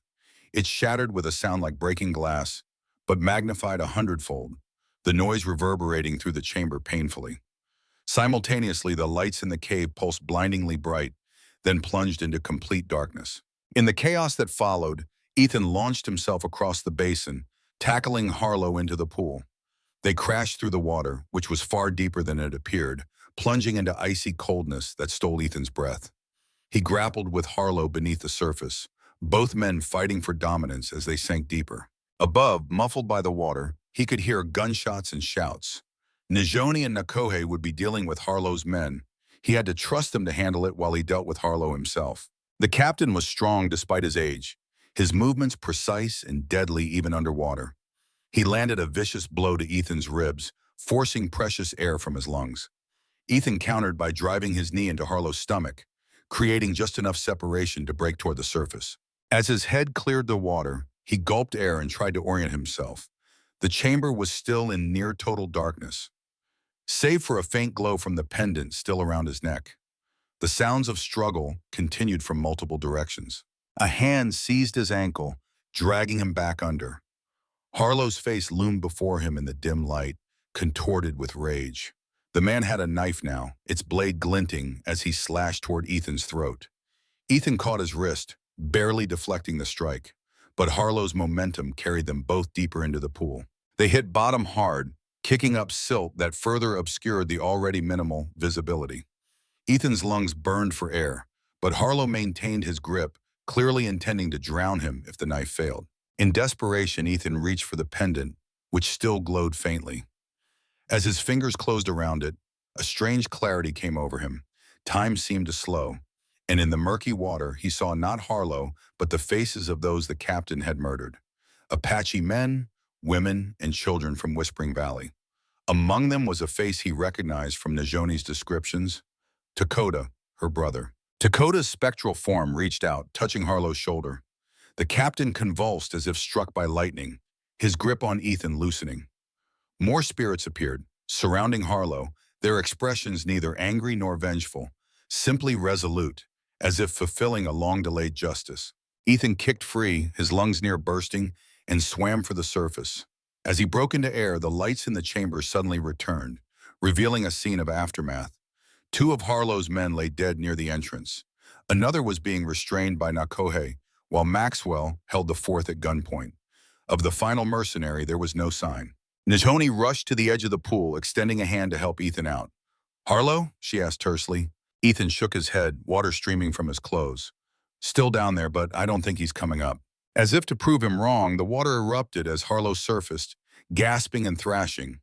It shattered with a sound like breaking glass, but magnified 100-fold, the noise reverberating through the chamber painfully. Simultaneously, the lights in the cave pulsed blindingly bright, then plunged into complete darkness. In the chaos that followed, Ethan launched himself across the basin, tackling Harlow into the pool. They crashed through the water, which was far deeper than it appeared, plunging into icy coldness that stole Ethan's breath. He grappled with Harlow beneath the surface, both men fighting for dominance as they sank deeper. Above, muffled by the water, he could hear gunshots and shouts. Nizhoni and Nakohe would be dealing with Harlow's men. He had to trust them to handle it while he dealt with Harlow himself. The captain was strong despite his age, his movements precise and deadly even underwater. He landed a vicious blow to Ethan's ribs, forcing precious air from his lungs. Ethan countered by driving his knee into Harlow's stomach, creating just enough separation to break toward the surface. As his head cleared the water, he gulped air and tried to orient himself. The chamber was still in near total darkness, save for a faint glow from the pendant still around his neck. The sounds of struggle continued from multiple directions. A hand seized his ankle, dragging him back under. Harlow's face loomed before him in the dim light, contorted with rage. The man had a knife now, its blade glinting as he slashed toward Ethan's throat. Ethan caught his wrist, barely deflecting the strike, but Harlow's momentum carried them both deeper into the pool. They hit bottom hard, kicking up silt that further obscured the already minimal visibility. Ethan's lungs burned for air, but Harlow maintained his grip, clearly intending to drown him if the knife failed. In desperation, Ethan reached for the pendant, which still glowed faintly. As his fingers closed around it, a strange clarity came over him. Time seemed to slow, and in the murky water, he saw not Harlow, but the faces of those the captain had murdered. Apache men, women, and children from Whispering Valley. Among them was a face he recognized from Nizhoni's descriptions. Dakota, her brother. Dakota's spectral form reached out, touching Harlow's shoulder. The captain convulsed as if struck by lightning, his grip on Ethan loosening. More spirits appeared, surrounding Harlow, their expressions neither angry nor vengeful, simply resolute, as if fulfilling a long-delayed justice. Ethan kicked free, his lungs near bursting, and swam for the surface. As he broke into air, the lights in the chamber suddenly returned, revealing a scene of aftermath. Two of Harlow's men lay dead near the entrance. Another was being restrained by Nakohe, while Maxwell held the fourth at gunpoint. Of the final mercenary, there was no sign. Nizhoni rushed to the edge of the pool, extending a hand to help Ethan out. "Harlow?" she asked tersely. Ethan shook his head, water streaming from his clothes. "Still down there, but I don't think he's coming up." As if to prove him wrong, the water erupted as Harlow surfaced, gasping and thrashing.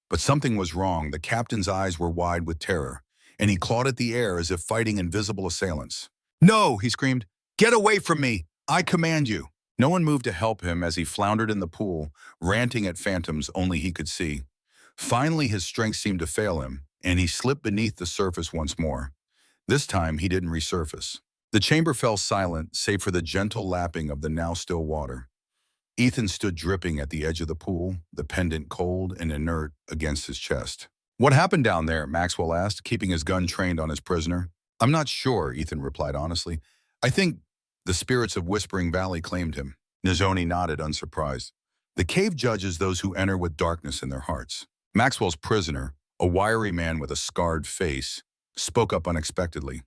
But something was wrong. The captain's eyes were wide with terror, and he clawed at the air as if fighting invisible assailants. "No!" he screamed. "Get away from me! I command you!" No one moved to help him as he floundered in the pool, ranting at phantoms only he could see. Finally, his strength seemed to fail him, and he slipped beneath the surface once more. This time, he didn't resurface. The chamber fell silent, save for the gentle lapping of the now still water. Ethan stood dripping at the edge of the pool, the pendant cold and inert against his chest. "What happened down there?" Maxwell asked, keeping his gun trained on his prisoner. "I'm not sure," Ethan replied honestly. "I think the spirits of Whispering Valley claimed him." Nizoni nodded, unsurprised. The cave judges those who enter with darkness in their hearts. Maxwell's prisoner, a wiry man with a scarred face, spoke up unexpectedly.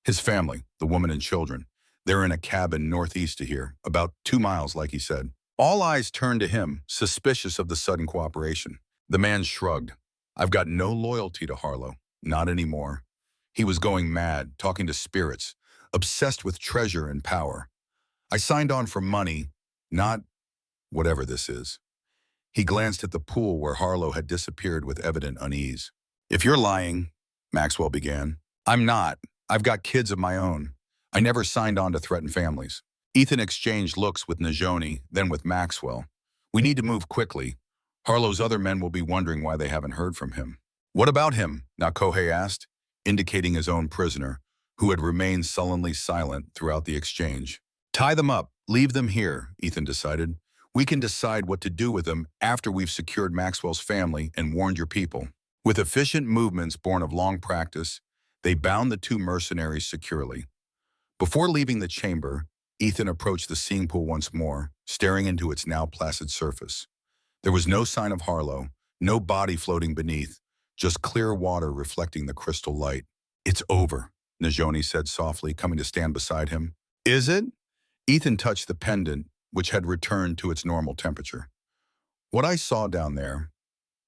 His family, the woman and children, they're in a cabin northeast of here, about 2 miles, like he said. All eyes turned to him, suspicious of the sudden cooperation. The man shrugged. "I've got no loyalty to Harlow, not anymore. He was going mad, talking to spirits, obsessed with treasure and power. I signed on for money, not whatever this is." He glanced at the pool where Harlow had disappeared with evident unease. "If you're lying," Maxwell began. "I'm not. I've got kids of my own. I never signed on to threaten families." Ethan exchanged looks with Najoni, then with Maxwell. "We need to move quickly. Harlow's other men will be wondering why they haven't heard from him." "What about him?" Nakohe asked, indicating his own prisoner, who had remained sullenly silent throughout the exchange. "Tie them up. Leave them here," Ethan decided. "We can decide what to do with them after we've secured Maxwell's family and warned your people." With efficient movements born of long practice, they bound the 2 mercenaries securely. Before leaving the chamber, Ethan approached the seeing pool once more, staring into its now placid surface. There was no sign of Harlow, no body floating beneath, just clear water reflecting the crystal light. "It's over," Najoni said softly, coming to stand beside him. "Is it?" Ethan touched the pendant, which had returned to its normal temperature. "What I saw down there,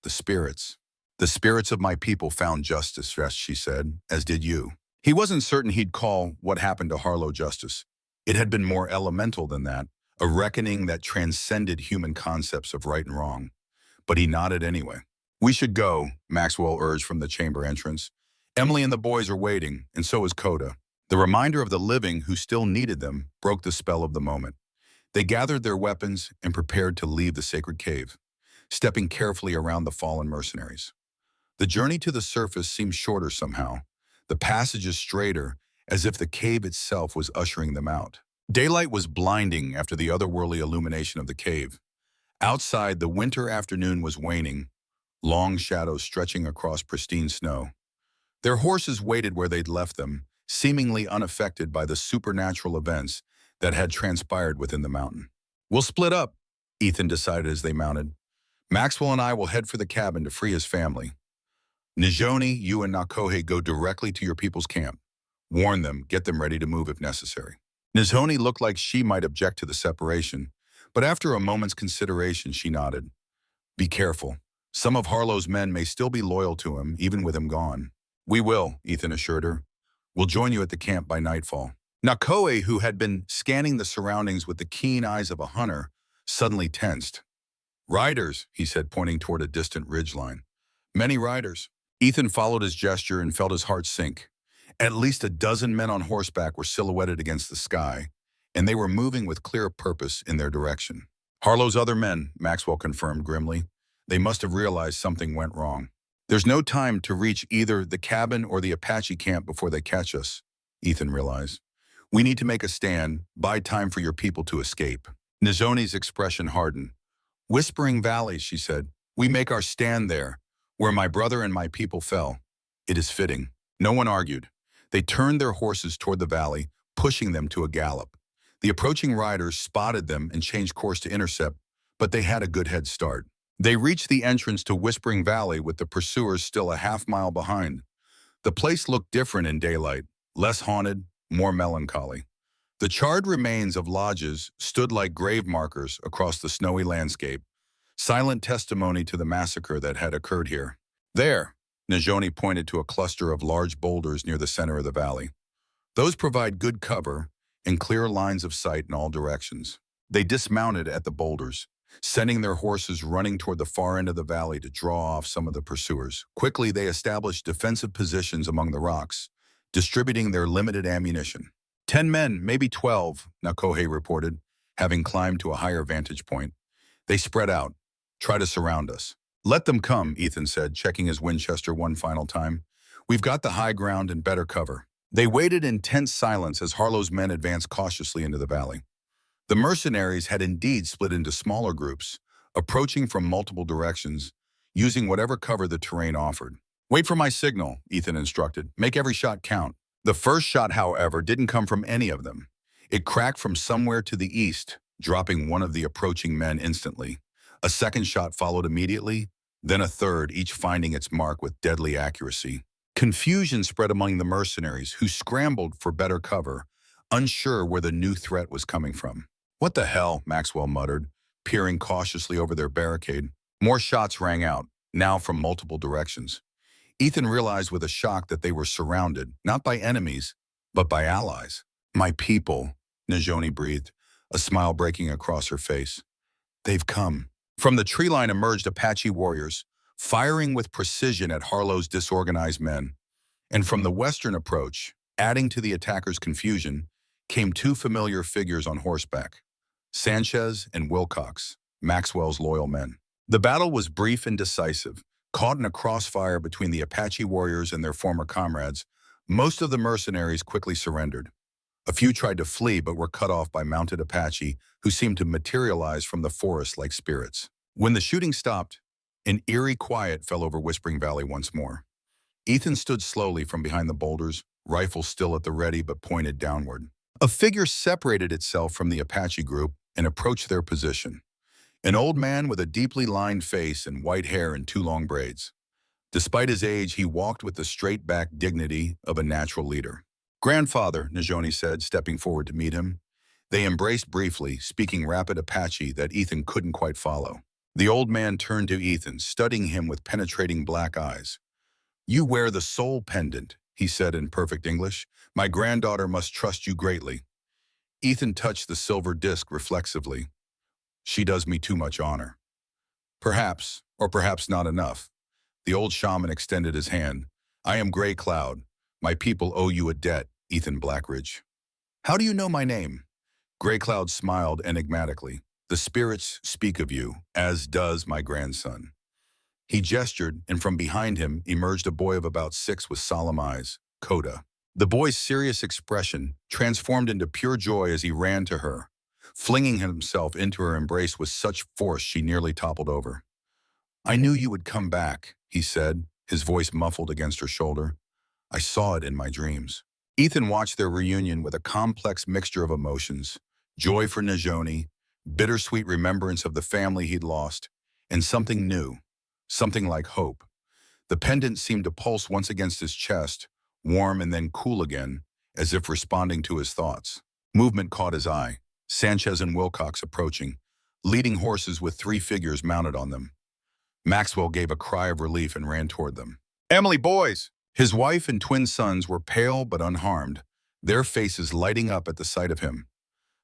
the spirits. The spirits of my people found justice," she said, "as did you." He wasn't certain he'd call what happened to Harlow justice. It had been more elemental than that, a reckoning that transcended human concepts of right and wrong. But he nodded anyway. "We should go," Maxwell urged from the chamber entrance. "Emily and the boys are waiting, and so is Coda." The reminder of the living who still needed them broke the spell of the moment. They gathered their weapons and prepared to leave the sacred cave, stepping carefully around the fallen mercenaries. The journey to the surface seemed shorter somehow, the passages straighter, as if the cave itself was ushering them out. Daylight was blinding after the otherworldly illumination of the cave. Outside, the winter afternoon was waning, long shadows stretching across pristine snow. Their horses waited where they'd left them, seemingly unaffected by the supernatural events that had transpired within the mountain. "We'll split up," Ethan decided as they mounted. "Maxwell and I will head for the cabin to free his family. Nijoni, you and Nakohe go directly to your people's camp. Warn them, get them ready to move if necessary." Nizoni looked like she might object to the separation, but after a moment's consideration, she nodded. "Be careful. Some of Harlow's men may still be loyal to him, even with him gone." "We will," Ethan assured her. "We'll join you at the camp by nightfall." Nakohe, who had been scanning the surroundings with the keen eyes of a hunter, suddenly tensed. "Riders," he said, pointing toward a distant ridgeline. "Many riders." Ethan followed his gesture and felt his heart sink. At least a dozen men on horseback were silhouetted against the sky, and they were moving with clear purpose in their direction. "Harlow's other men," Maxwell confirmed grimly. "They must have realized something went wrong." "There's no time to reach either the cabin or the Apache camp before they catch us," Ethan realized. "We need to make a stand, buy time for your people to escape." Nizoni's expression hardened. "Whispering Valley," she said. "We make our stand there, where my brother and my people fell. It is fitting." No one argued. They turned their horses toward the valley, pushing them to a gallop. The approaching riders spotted them and changed course to intercept, but they had a good head start. They reached the entrance to Whispering Valley with the pursuers still a half-mile behind. The place looked different in daylight, less haunted, more melancholy. The charred remains of lodges stood like grave markers across the snowy landscape, silent testimony to the massacre that had occurred here. "There," Najoni pointed to a cluster of large boulders near the center of the valley. "Those provide good cover and clear lines of sight in all directions." They dismounted at the boulders, sending their horses running toward the far end of the valley to draw off some of the pursuers. Quickly, they established defensive positions among the rocks, distributing their limited ammunition. 10 men, maybe 12, Nakohe reported, having climbed to a higher vantage point. They spread out, try to surround us. Let them come, Ethan said, checking his Winchester one final time. We've got the high ground and better cover. They waited in tense silence as Harlow's men advanced cautiously into the valley. The mercenaries had indeed split into smaller groups, approaching from multiple directions, using whatever cover the terrain offered. Wait for my signal, Ethan instructed. Make every shot count. The first shot, however, didn't come from any of them. It cracked from somewhere to the east, dropping one of the approaching men instantly. A second shot followed immediately, then a third, each finding its mark with deadly accuracy. Confusion spread among the mercenaries, who scrambled for better cover, unsure where the new threat was coming from. What the hell, Maxwell muttered, peering cautiously over their barricade. More shots rang out, now from multiple directions. Ethan realized with a shock that they were surrounded, not by enemies, but by allies. My people, Najoni breathed, a smile breaking across her face. They've come. From the tree line emerged Apache warriors, firing with precision at Harlow's disorganized men. And from the western approach, adding to the attackers' confusion, came two familiar figures on horseback, Sanchez and Wilcox, Maxwell's loyal men. The battle was brief and decisive. Caught in a crossfire between the Apache warriors and their former comrades, most of the mercenaries quickly surrendered. A few tried to flee but were cut off by mounted Apache who seemed to materialize from the forest like spirits. When the shooting stopped, an eerie quiet fell over Whispering Valley once more. Ethan stood slowly from behind the boulders, rifle still at the ready but pointed downward. A figure separated itself from the Apache group and approached their position. An old man with a deeply lined face and white hair in two long braids. Despite his age, he walked with the straight-back dignity of a natural leader. Grandfather, Najoni said, stepping forward to meet him. They embraced briefly, speaking rapid Apache that Ethan couldn't quite follow. The old man turned to Ethan, studying him with penetrating black eyes. You wear the soul pendant, he said in perfect English. My granddaughter must trust you greatly. Ethan touched the silver disc reflexively. She does me too much honor. Perhaps, or perhaps not enough. The old shaman extended his hand. I am Gray Cloud. My people owe you a debt, Ethan Blackridge. How do you know my name? Gray Cloud smiled enigmatically. The spirits speak of you, as does my grandson. He gestured, and from behind him emerged a boy of about 6 with solemn eyes, Coda. The boy's serious expression transformed into pure joy as he ran to her, flinging himself into her embrace with such force she nearly toppled over. I knew you would come back, he said, his voice muffled against her shoulder. I saw it in my dreams. Ethan watched their reunion with a complex mixture of emotions, joy for Najoni, bittersweet remembrance of the family he'd lost, and something new, something like hope. The pendant seemed to pulse once against his chest, warm and then cool again, as if responding to his thoughts. Movement caught his eye, Sanchez and Wilcox approaching, leading horses with 3 figures mounted on them. Maxwell gave a cry of relief and ran toward them. Emily, boys! His wife and twin sons were pale but unharmed, their faces lighting up at the sight of him.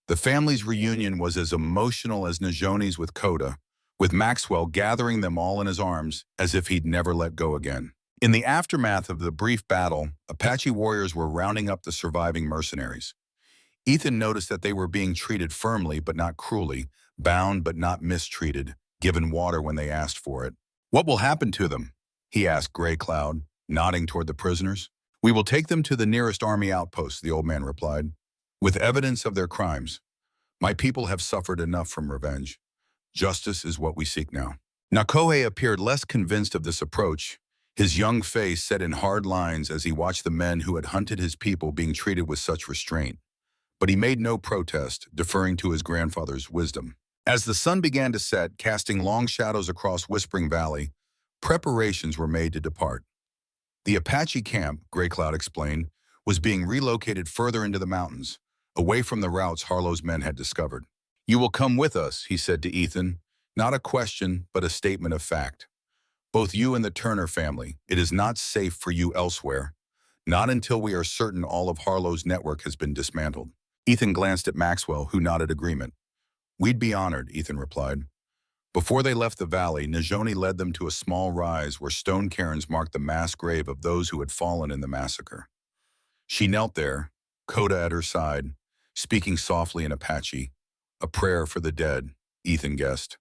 The family's reunion was as emotional as Najoni's with Coda, with Maxwell gathering them all in his arms as if he'd never let go again. In the aftermath of the brief battle, Apache warriors were rounding up the surviving mercenaries. Ethan noticed that they were being treated firmly but not cruelly, bound but not mistreated, given water when they asked for it. What will happen to them? He asked Gray Cloud, nodding toward the prisoners. We will take them to the nearest army outpost, the old man replied, with evidence of their crimes. My people have suffered enough from revenge. Justice is what we seek now. Nakohe appeared less convinced of this approach, his young face set in hard lines as he watched the men who had hunted his people being treated with such restraint. But he made no protest, deferring to his grandfather's wisdom. As the sun began to set, casting long shadows across Whispering Valley, preparations were made to depart. The Apache camp, Gray Cloud explained, was being relocated further into the mountains, away from the routes Harlow's men had discovered. You will come with us, he said to Ethan, not a question, but a statement of fact. Both you and the Turner family, it is not safe for you elsewhere, not until we are certain all of Harlow's network has been dismantled. Ethan glanced at Maxwell, who nodded agreement. We'd be honored, Ethan replied. Before they left the valley, Najoni led them to a small rise where stone cairns marked the mass grave of those who had fallen in the massacre. She knelt there, Coda at her side, speaking softly in Apache, a prayer for the dead, Ethan guessed,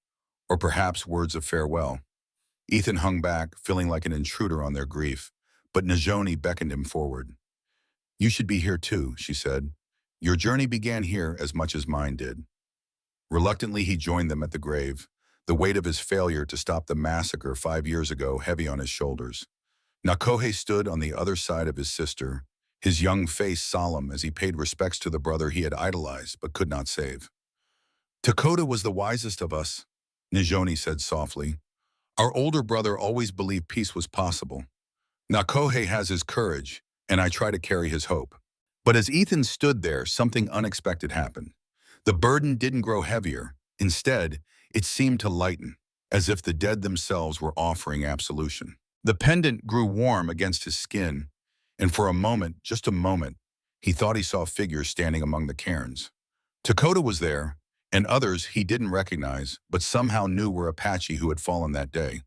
or perhaps words of farewell. Ethan hung back, feeling like an intruder on their grief, but Najoni beckoned him forward. "You should be here too," she said. "Your journey began here as much as mine did." Reluctantly, he joined them at the grave, the weight of his failure to stop the massacre 5 years ago heavy on his shoulders. Nakohe stood on the other side of his sister, his young face solemn as he paid respects to the brother he had idolized but could not save. "Takota was the wisest of us," Najoni said softly. "Our older brother always believed peace was possible. Nakohe has his courage, and I try to carry his hope." But as Ethan stood there, something unexpected happened. The burden didn't grow heavier. Instead, it seemed to lighten, as if the dead themselves were offering absolution. The pendant grew warm against his skin, and for a moment, just a moment, he thought he saw figures standing among the cairns. Takota was there, and others he didn't recognize, but somehow knew were Apache who had fallen that day.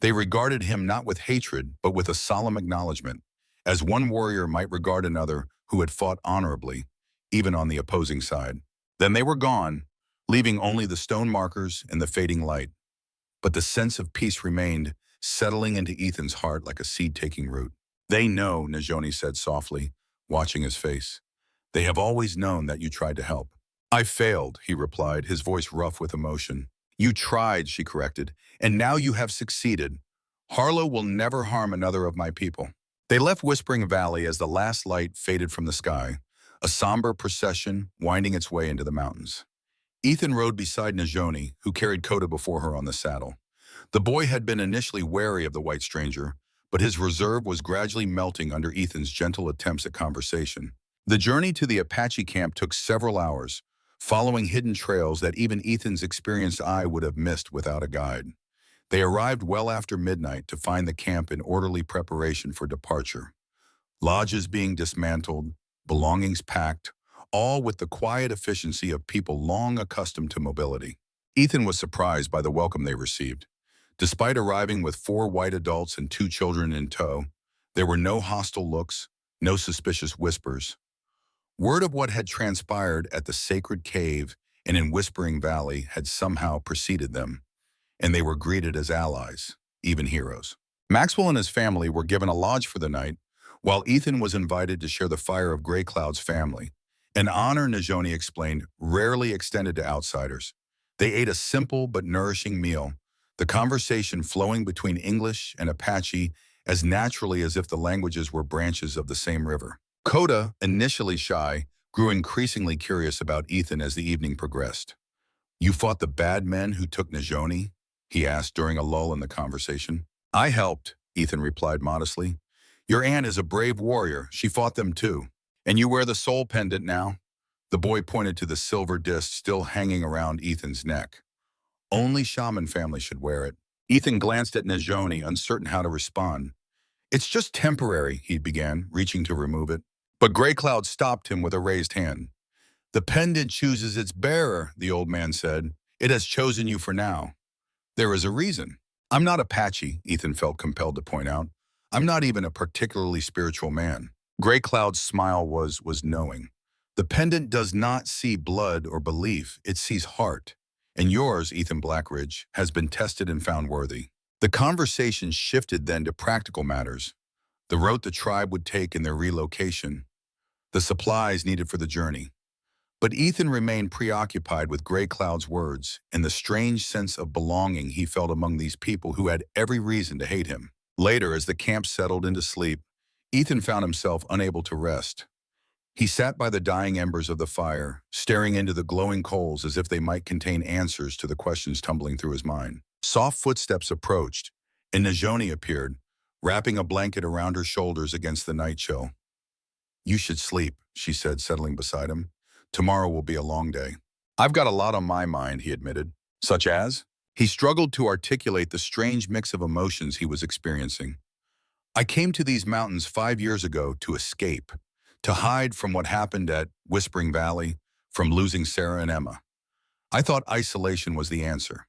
They regarded him not with hatred, but with a solemn acknowledgement, as one warrior might regard another who had fought honorably, even on the opposing side. Then they were gone, leaving only the stone markers and the fading light. But the sense of peace remained, settling into Ethan's heart like a seed taking root. "They know," Najoni said softly, watching his face. "They have always known that you tried to help." "I failed," he replied, his voice rough with emotion. "You tried," she corrected, "and now you have succeeded. Harlow will never harm another of my people." They left Whispering Valley as the last light faded from the sky, a somber procession winding its way into the mountains. Ethan rode beside Najoni, who carried Coda before her on the saddle. The boy had been initially wary of the white stranger, but his reserve was gradually melting under Ethan's gentle attempts at conversation. The journey to the Apache camp took several hours, following hidden trails that even Ethan's experienced eye would have missed without a guide. They arrived well after midnight to find the camp in orderly preparation for departure. Lodges being dismantled, belongings packed, all with the quiet efficiency of people long accustomed to mobility. Ethan was surprised by the welcome they received. Despite arriving with 4 white adults and 2 children in tow, there were no hostile looks, no suspicious whispers. Word of what had transpired at the sacred cave and in Whispering Valley had somehow preceded them, and they were greeted as allies, even heroes. Maxwell and his family were given a lodge for the night, while Ethan was invited to share the fire of Grey Cloud's family, an honor, Najoni explained, rarely extended to outsiders. They ate a simple but nourishing meal, the conversation flowing between English and Apache as naturally as if the languages were branches of the same river. Coda, initially shy, grew increasingly curious about Ethan as the evening progressed. "You fought the bad men who took Najoni?" he asked during a lull in the conversation. "I helped," Ethan replied modestly. "Your aunt is a brave warrior. She fought them too. And you wear the soul pendant now?" The boy pointed to the silver disc still hanging around Ethan's neck. "Only shaman family should wear it." Ethan glanced at Najoni, uncertain how to respond. "It's just temporary," he began, reaching to remove it. But Grey Cloud stopped him with a raised hand. "The pendant chooses its bearer," the old man said. "It has chosen you for now. There is a reason." "I'm not Apache," Ethan felt compelled to point out. "I'm not even a particularly spiritual man." Grey Cloud's smile was knowing. "The pendant does not see blood or belief, it sees heart. And yours, Ethan Blackridge, has been tested and found worthy." The conversation shifted then to practical matters, the route the tribe would take in their relocation, the supplies needed for the journey. But Ethan remained preoccupied with Grey Cloud's words and the strange sense of belonging he felt among these people who had every reason to hate him. Later, as the camp settled into sleep, Ethan found himself unable to rest. He sat by the dying embers of the fire, staring into the glowing coals as if they might contain answers to the questions tumbling through his mind. Soft footsteps approached, and Najoni appeared, wrapping a blanket around her shoulders against the night chill. "You should sleep," she said, settling beside him. "Tomorrow will be a long day." "I've got a lot on my mind," he admitted. "Such as?" He struggled to articulate the strange mix of emotions he was experiencing. "I came to these mountains 5 years ago to escape, to hide from what happened at Whispering Valley, from losing Sarah and Emma. I thought isolation was the answer.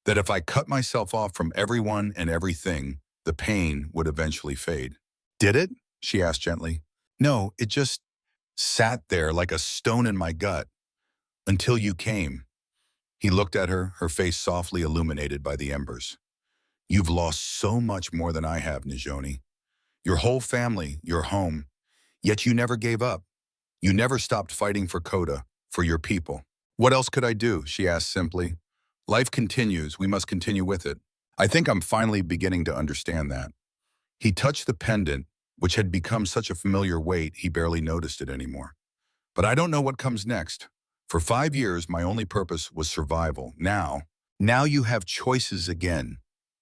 That if I cut myself off from everyone and everything, the pain would eventually fade. Did it? She asked gently. No, it just sat there like a stone in my gut until you came. He looked at her, her face softly illuminated by the embers. You've lost so much more than I have, Najoni. Your whole family, your home, yet you never gave up. You never stopped fighting for Coda, for your people. What else could I do? She asked simply. Life continues, we must continue with it. I think I'm finally beginning to understand that. He touched the pendant, which had become such a familiar weight he barely noticed it anymore. But I don't know what comes next. For 5 years, my only purpose was survival. Now you have choices again,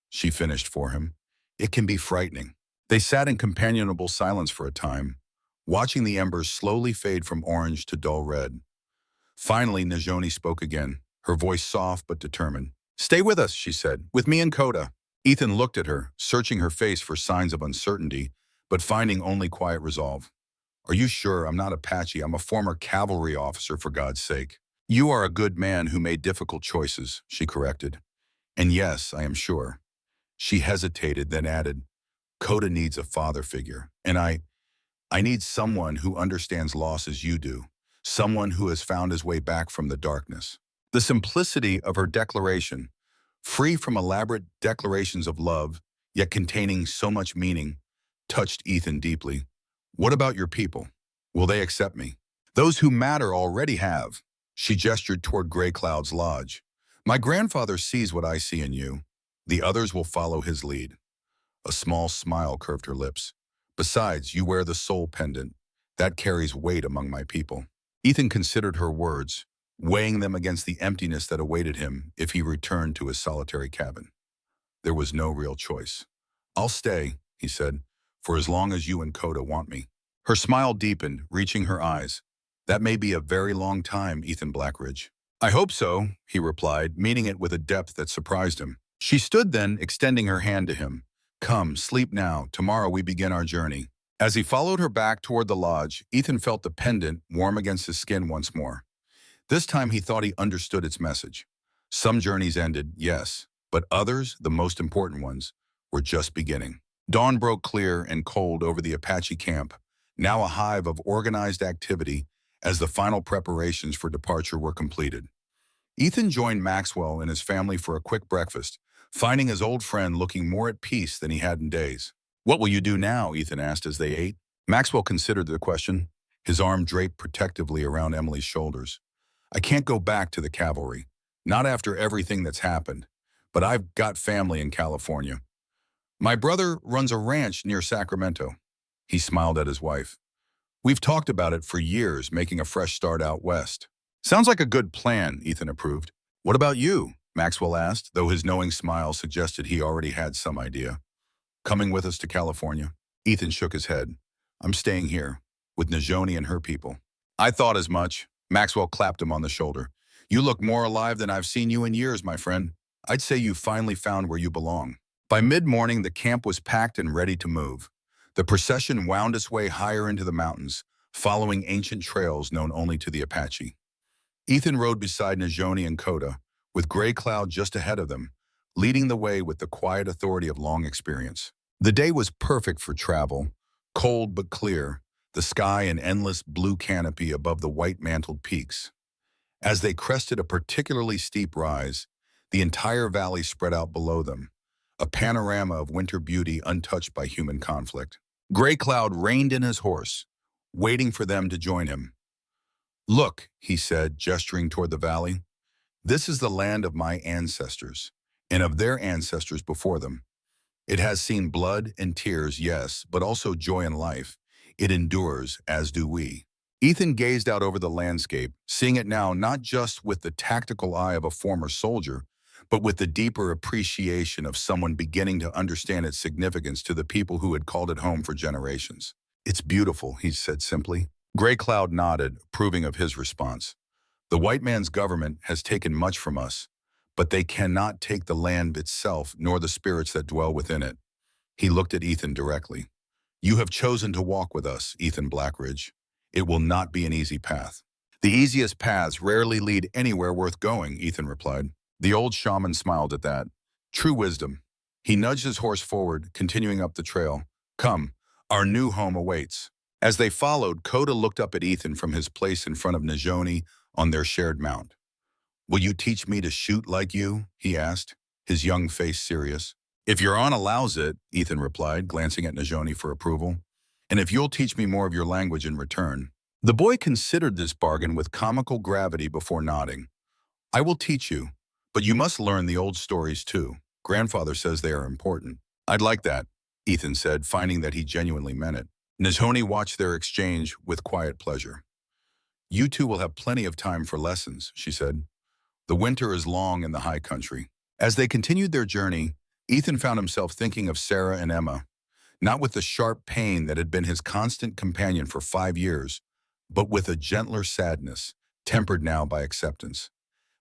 she finished for him. It can be frightening. They sat in companionable silence for a time, watching the embers slowly fade from orange to dull red. Finally, Najoni spoke again, her voice soft but determined. Stay with us, she said, with me and Coda. Ethan looked at her, searching her face for signs of uncertainty, but finding only quiet resolve. Are you sure? I'm not Apache. I'm a former cavalry officer, for God's sake. You are a good man who made difficult choices, she corrected. And yes, I am sure. She hesitated, then added, Coda needs a father figure, and I need someone who understands loss as you do, someone who has found his way back from the darkness. The simplicity of her declaration, free from elaborate declarations of love, yet containing so much meaning, touched Ethan deeply. What about your people? Will they accept me? Those who matter already have. She gestured toward Gray Cloud's lodge. My grandfather sees what I see in you. The others will follow his lead. A small smile curved her lips. Besides, you wear the soul pendant. That carries weight among my people. Ethan considered her words, weighing them against the emptiness that awaited him if he returned to his solitary cabin. There was no real choice. I'll stay, he said, for as long as you and Coda want me. Her smile deepened, reaching her eyes. That may be a very long time, Ethan Blackridge. I hope so, he replied, meaning it with a depth that surprised him. She stood then, extending her hand to him. Come, sleep now. Tomorrow we begin our journey. As he followed her back toward the lodge, Ethan felt the pendant warm against his skin once more. This time he thought he understood its message. Some journeys ended, yes, but others, the most important ones, were just beginning. Dawn broke clear and cold over the Apache camp, now a hive of organized activity as the final preparations for departure were completed. Ethan joined Maxwell and his family for a quick breakfast, finding his old friend looking more at peace than he had in days. What will you do now? Ethan asked as they ate. Maxwell considered the question, his arm draped protectively around Emily's shoulders. I can't go back to the cavalry, not after everything that's happened, but I've got family in California. My brother runs a ranch near Sacramento. He smiled at his wife. We've talked about it for years, making a fresh start out west. Sounds like a good plan, Ethan approved. What about you? Maxwell asked, though his knowing smile suggested he already had some idea. Coming with us to California? Ethan shook his head. I'm staying here, with Najoni and her people. I thought as much. Maxwell clapped him on the shoulder. You look more alive than I've seen you in years, my friend. I'd say you finally found where you belong. By mid-morning, the camp was packed and ready to move. The procession wound its way higher into the mountains, following ancient trails known only to the Apache. Ethan rode beside Najoni and Coda, with Gray Cloud just ahead of them, leading the way with the quiet authority of long experience. The day was perfect for travel, cold but clear, the sky an endless blue canopy above the white-mantled peaks. As they crested a particularly steep rise, the entire valley spread out below them, a panorama of winter beauty untouched by human conflict. Gray Cloud reined in his horse, waiting for them to join him. Look, he said, gesturing toward the valley. This is the land of my ancestors, and of their ancestors before them. It has seen blood and tears, yes, but also joy and life. It endures, as do we. Ethan gazed out over the landscape, seeing it now not just with the tactical eye of a former soldier, but with the deeper appreciation of someone beginning to understand its significance to the people who had called it home for generations. It's beautiful, he said simply. Gray Cloud nodded, approving of his response. The white man's government has taken much from us, but they cannot take the land itself nor the spirits that dwell within it. He looked at Ethan directly. You have chosen to walk with us, Ethan Blackridge. It will not be an easy path. The easiest paths rarely lead anywhere worth going, Ethan replied. The old shaman smiled at that. True wisdom. He nudged his horse forward, continuing up the trail. Come, our new home awaits. As they followed, Coda looked up at Ethan from his place in front of Najoni on their shared mount. Will you teach me to shoot like you? He asked, his young face serious. If your aunt allows it, Ethan replied, glancing at Najoni for approval. And if you'll teach me more of your language in return. The boy considered this bargain with comical gravity before nodding. I will teach you, but you must learn the old stories too. Grandfather says they are important. I'd like that, Ethan said, finding that he genuinely meant it. Najoni watched their exchange with quiet pleasure. You two will have plenty of time for lessons, she said. The winter is long in the high country. As they continued their journey, Ethan found himself thinking of Sarah and Emma, not with the sharp pain that had been his constant companion for 5 years, but with a gentler sadness, tempered now by acceptance.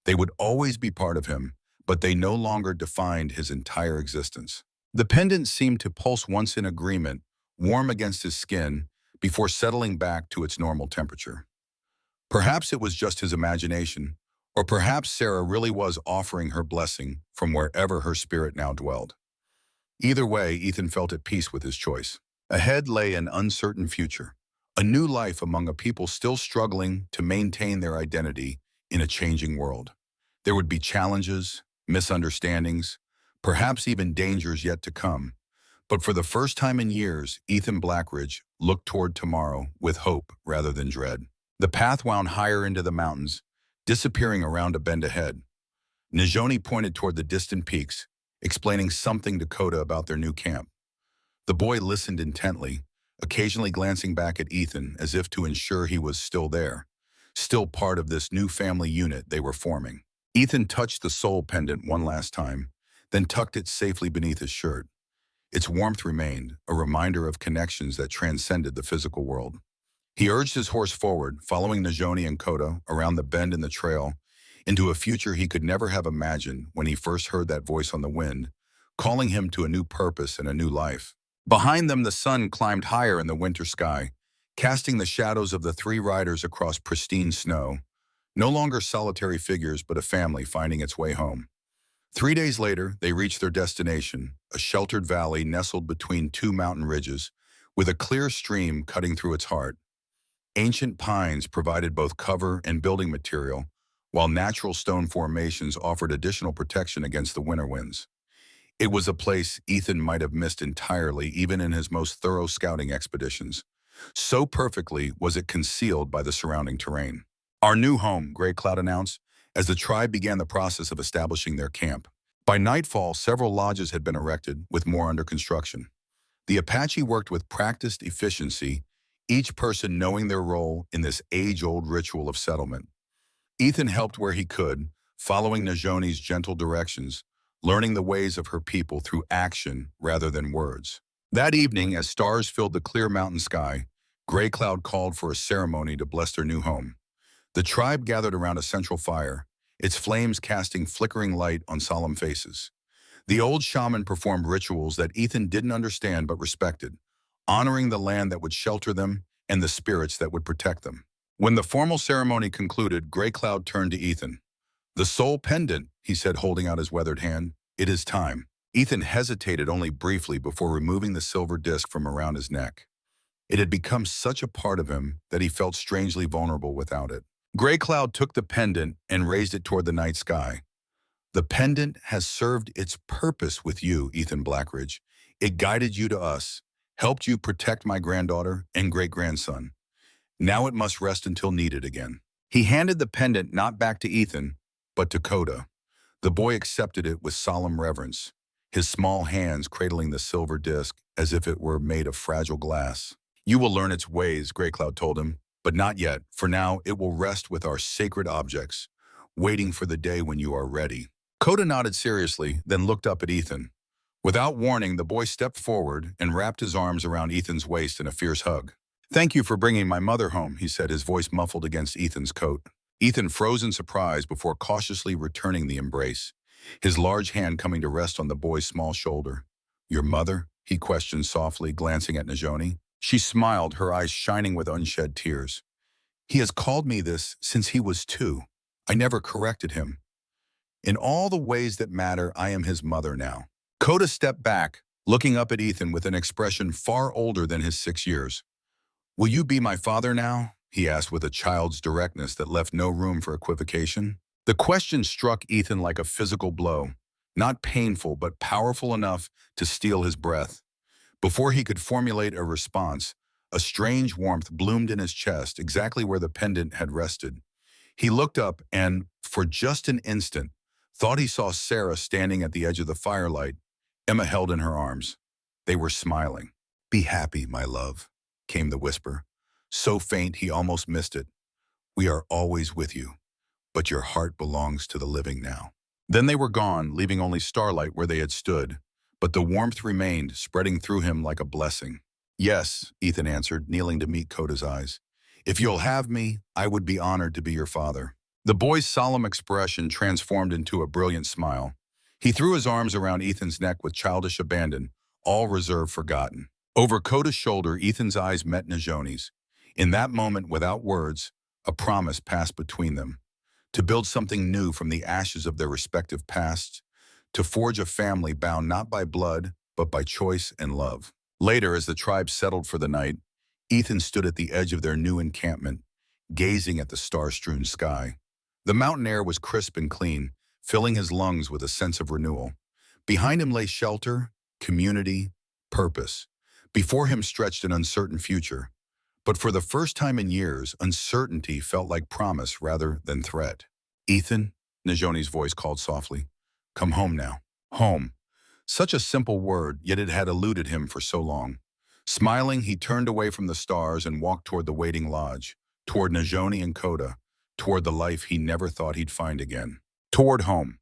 They would always be part of him, but they no longer defined his entire existence. The pendant seemed to pulse once in agreement, warm against his skin, before settling back to its normal temperature. Perhaps it was just his imagination, or perhaps Sarah really was offering her blessing from wherever her spirit now dwelled. Either way, Ethan felt at peace with his choice. Ahead lay an uncertain future, a new life among a people still struggling to maintain their identity in a changing world. There would be challenges, misunderstandings, perhaps even dangers yet to come. But for the first time in years, Ethan Blackridge looked toward tomorrow with hope rather than dread. The path wound higher into the mountains, disappearing around a bend ahead. Najoni pointed toward the distant peaks, explaining something to Coda about their new camp. The boy listened intently, occasionally glancing back at Ethan as if to ensure he was still there, still part of this new family unit they were forming. Ethan touched the soul pendant one last time, then tucked it safely beneath his shirt. Its warmth remained, a reminder of connections that transcended the physical world. He urged his horse forward, following Najoni and Coda around the bend in the trail, into a future he could never have imagined when he first heard that voice on the wind, calling him to a new purpose and a new life. Behind them, the sun climbed higher in the winter sky, casting the shadows of the 3 riders across pristine snow, no longer solitary figures but a family finding its way home. 3 days later, they reached their destination, a sheltered valley nestled between 2 mountain ridges, with a clear stream cutting through its heart. Ancient pines provided both cover and building material, while natural stone formations offered additional protection against the winter winds. It was a place Ethan might have missed entirely even in his most thorough scouting expeditions. So perfectly was it concealed by the surrounding terrain. Our new home, Gray Cloud announced, as the tribe began the process of establishing their camp. By nightfall, several lodges had been erected, with more under construction. The Apache worked with practiced efficiency, each person knowing their role in this age-old ritual of settlement. Ethan helped where he could, following Najoni's gentle directions, learning the ways of her people through action rather than words. That evening, as stars filled the clear mountain sky, Gray Cloud called for a ceremony to bless their new home. The tribe gathered around a central fire, its flames casting flickering light on solemn faces. The old shaman performed rituals that Ethan didn't understand but respected, honoring the land that would shelter them and the spirits that would protect them. When the formal ceremony concluded, Gray Cloud turned to Ethan. The soul pendant, he said, holding out his weathered hand. It is time. Ethan hesitated only briefly before removing the silver disc from around his neck. It had become such a part of him that he felt strangely vulnerable without it. Gray Cloud took the pendant and raised it toward the night sky. The pendant has served its purpose with you, Ethan Blackridge. It guided you to us, helped you protect my granddaughter and great-grandson. Now it must rest until needed again. He handed the pendant not back to Ethan, but to Coda. The boy accepted it with solemn reverence, his small hands cradling the silver disc as if it were made of fragile glass. You will learn its ways, Gray Cloud told him, but not yet. For now, it will rest with our sacred objects, waiting for the day when you are ready. Coda nodded seriously, then looked up at Ethan. Without warning, the boy stepped forward and wrapped his arms around Ethan's waist in a fierce hug. Thank you for bringing my mother home, he said, his voice muffled against Ethan's coat. Ethan froze in surprise before cautiously returning the embrace, his large hand coming to rest on the boy's small shoulder. Your mother? He questioned softly, glancing at Najoni. She smiled, her eyes shining with unshed tears. He has called me this since he was 2. I never corrected him. In all the ways that matter, I am his mother now. Coda stepped back, looking up at Ethan with an expression far older than his 6 years. Will you be my father now? He asked with a child's directness that left no room for equivocation. The question struck Ethan like a physical blow, not painful but powerful enough to steal his breath. Before he could formulate a response, a strange warmth bloomed in his chest, exactly where the pendant had rested. He looked up and, for just an instant, thought he saw Sarah standing at the edge of the firelight, Emma held in her arms. They were smiling. "Be happy, my love," came the whisper, so faint he almost missed it. "We are always with you, but your heart belongs to the living now." Then they were gone, leaving only starlight where they had stood, but the warmth remained, spreading through him like a blessing. "Yes," Ethan answered, kneeling to meet Coda's eyes. "If you'll have me, I would be honored to be your father." The boy's solemn expression transformed into a brilliant smile. He threw his arms around Ethan's neck with childish abandon, all reserve forgotten. Over Coda's shoulder, Ethan's eyes met Najoni's. In that moment, without words, a promise passed between them. To build something new from the ashes of their respective pasts, to forge a family bound not by blood, but by choice and love. Later, as the tribe settled for the night, Ethan stood at the edge of their new encampment, gazing at the star-strewn sky. The mountain air was crisp and clean, filling his lungs with a sense of renewal. Behind him lay shelter, community, purpose. Before him stretched an uncertain future. But for the first time in years, uncertainty felt like promise rather than threat. "Ethan," Najoni's voice called softly, "come home now." Home. Such a simple word, yet it had eluded him for so long. Smiling, he turned away from the stars and walked toward the waiting lodge, toward Najoni and Coda, toward the life he never thought he'd find again. Toward home.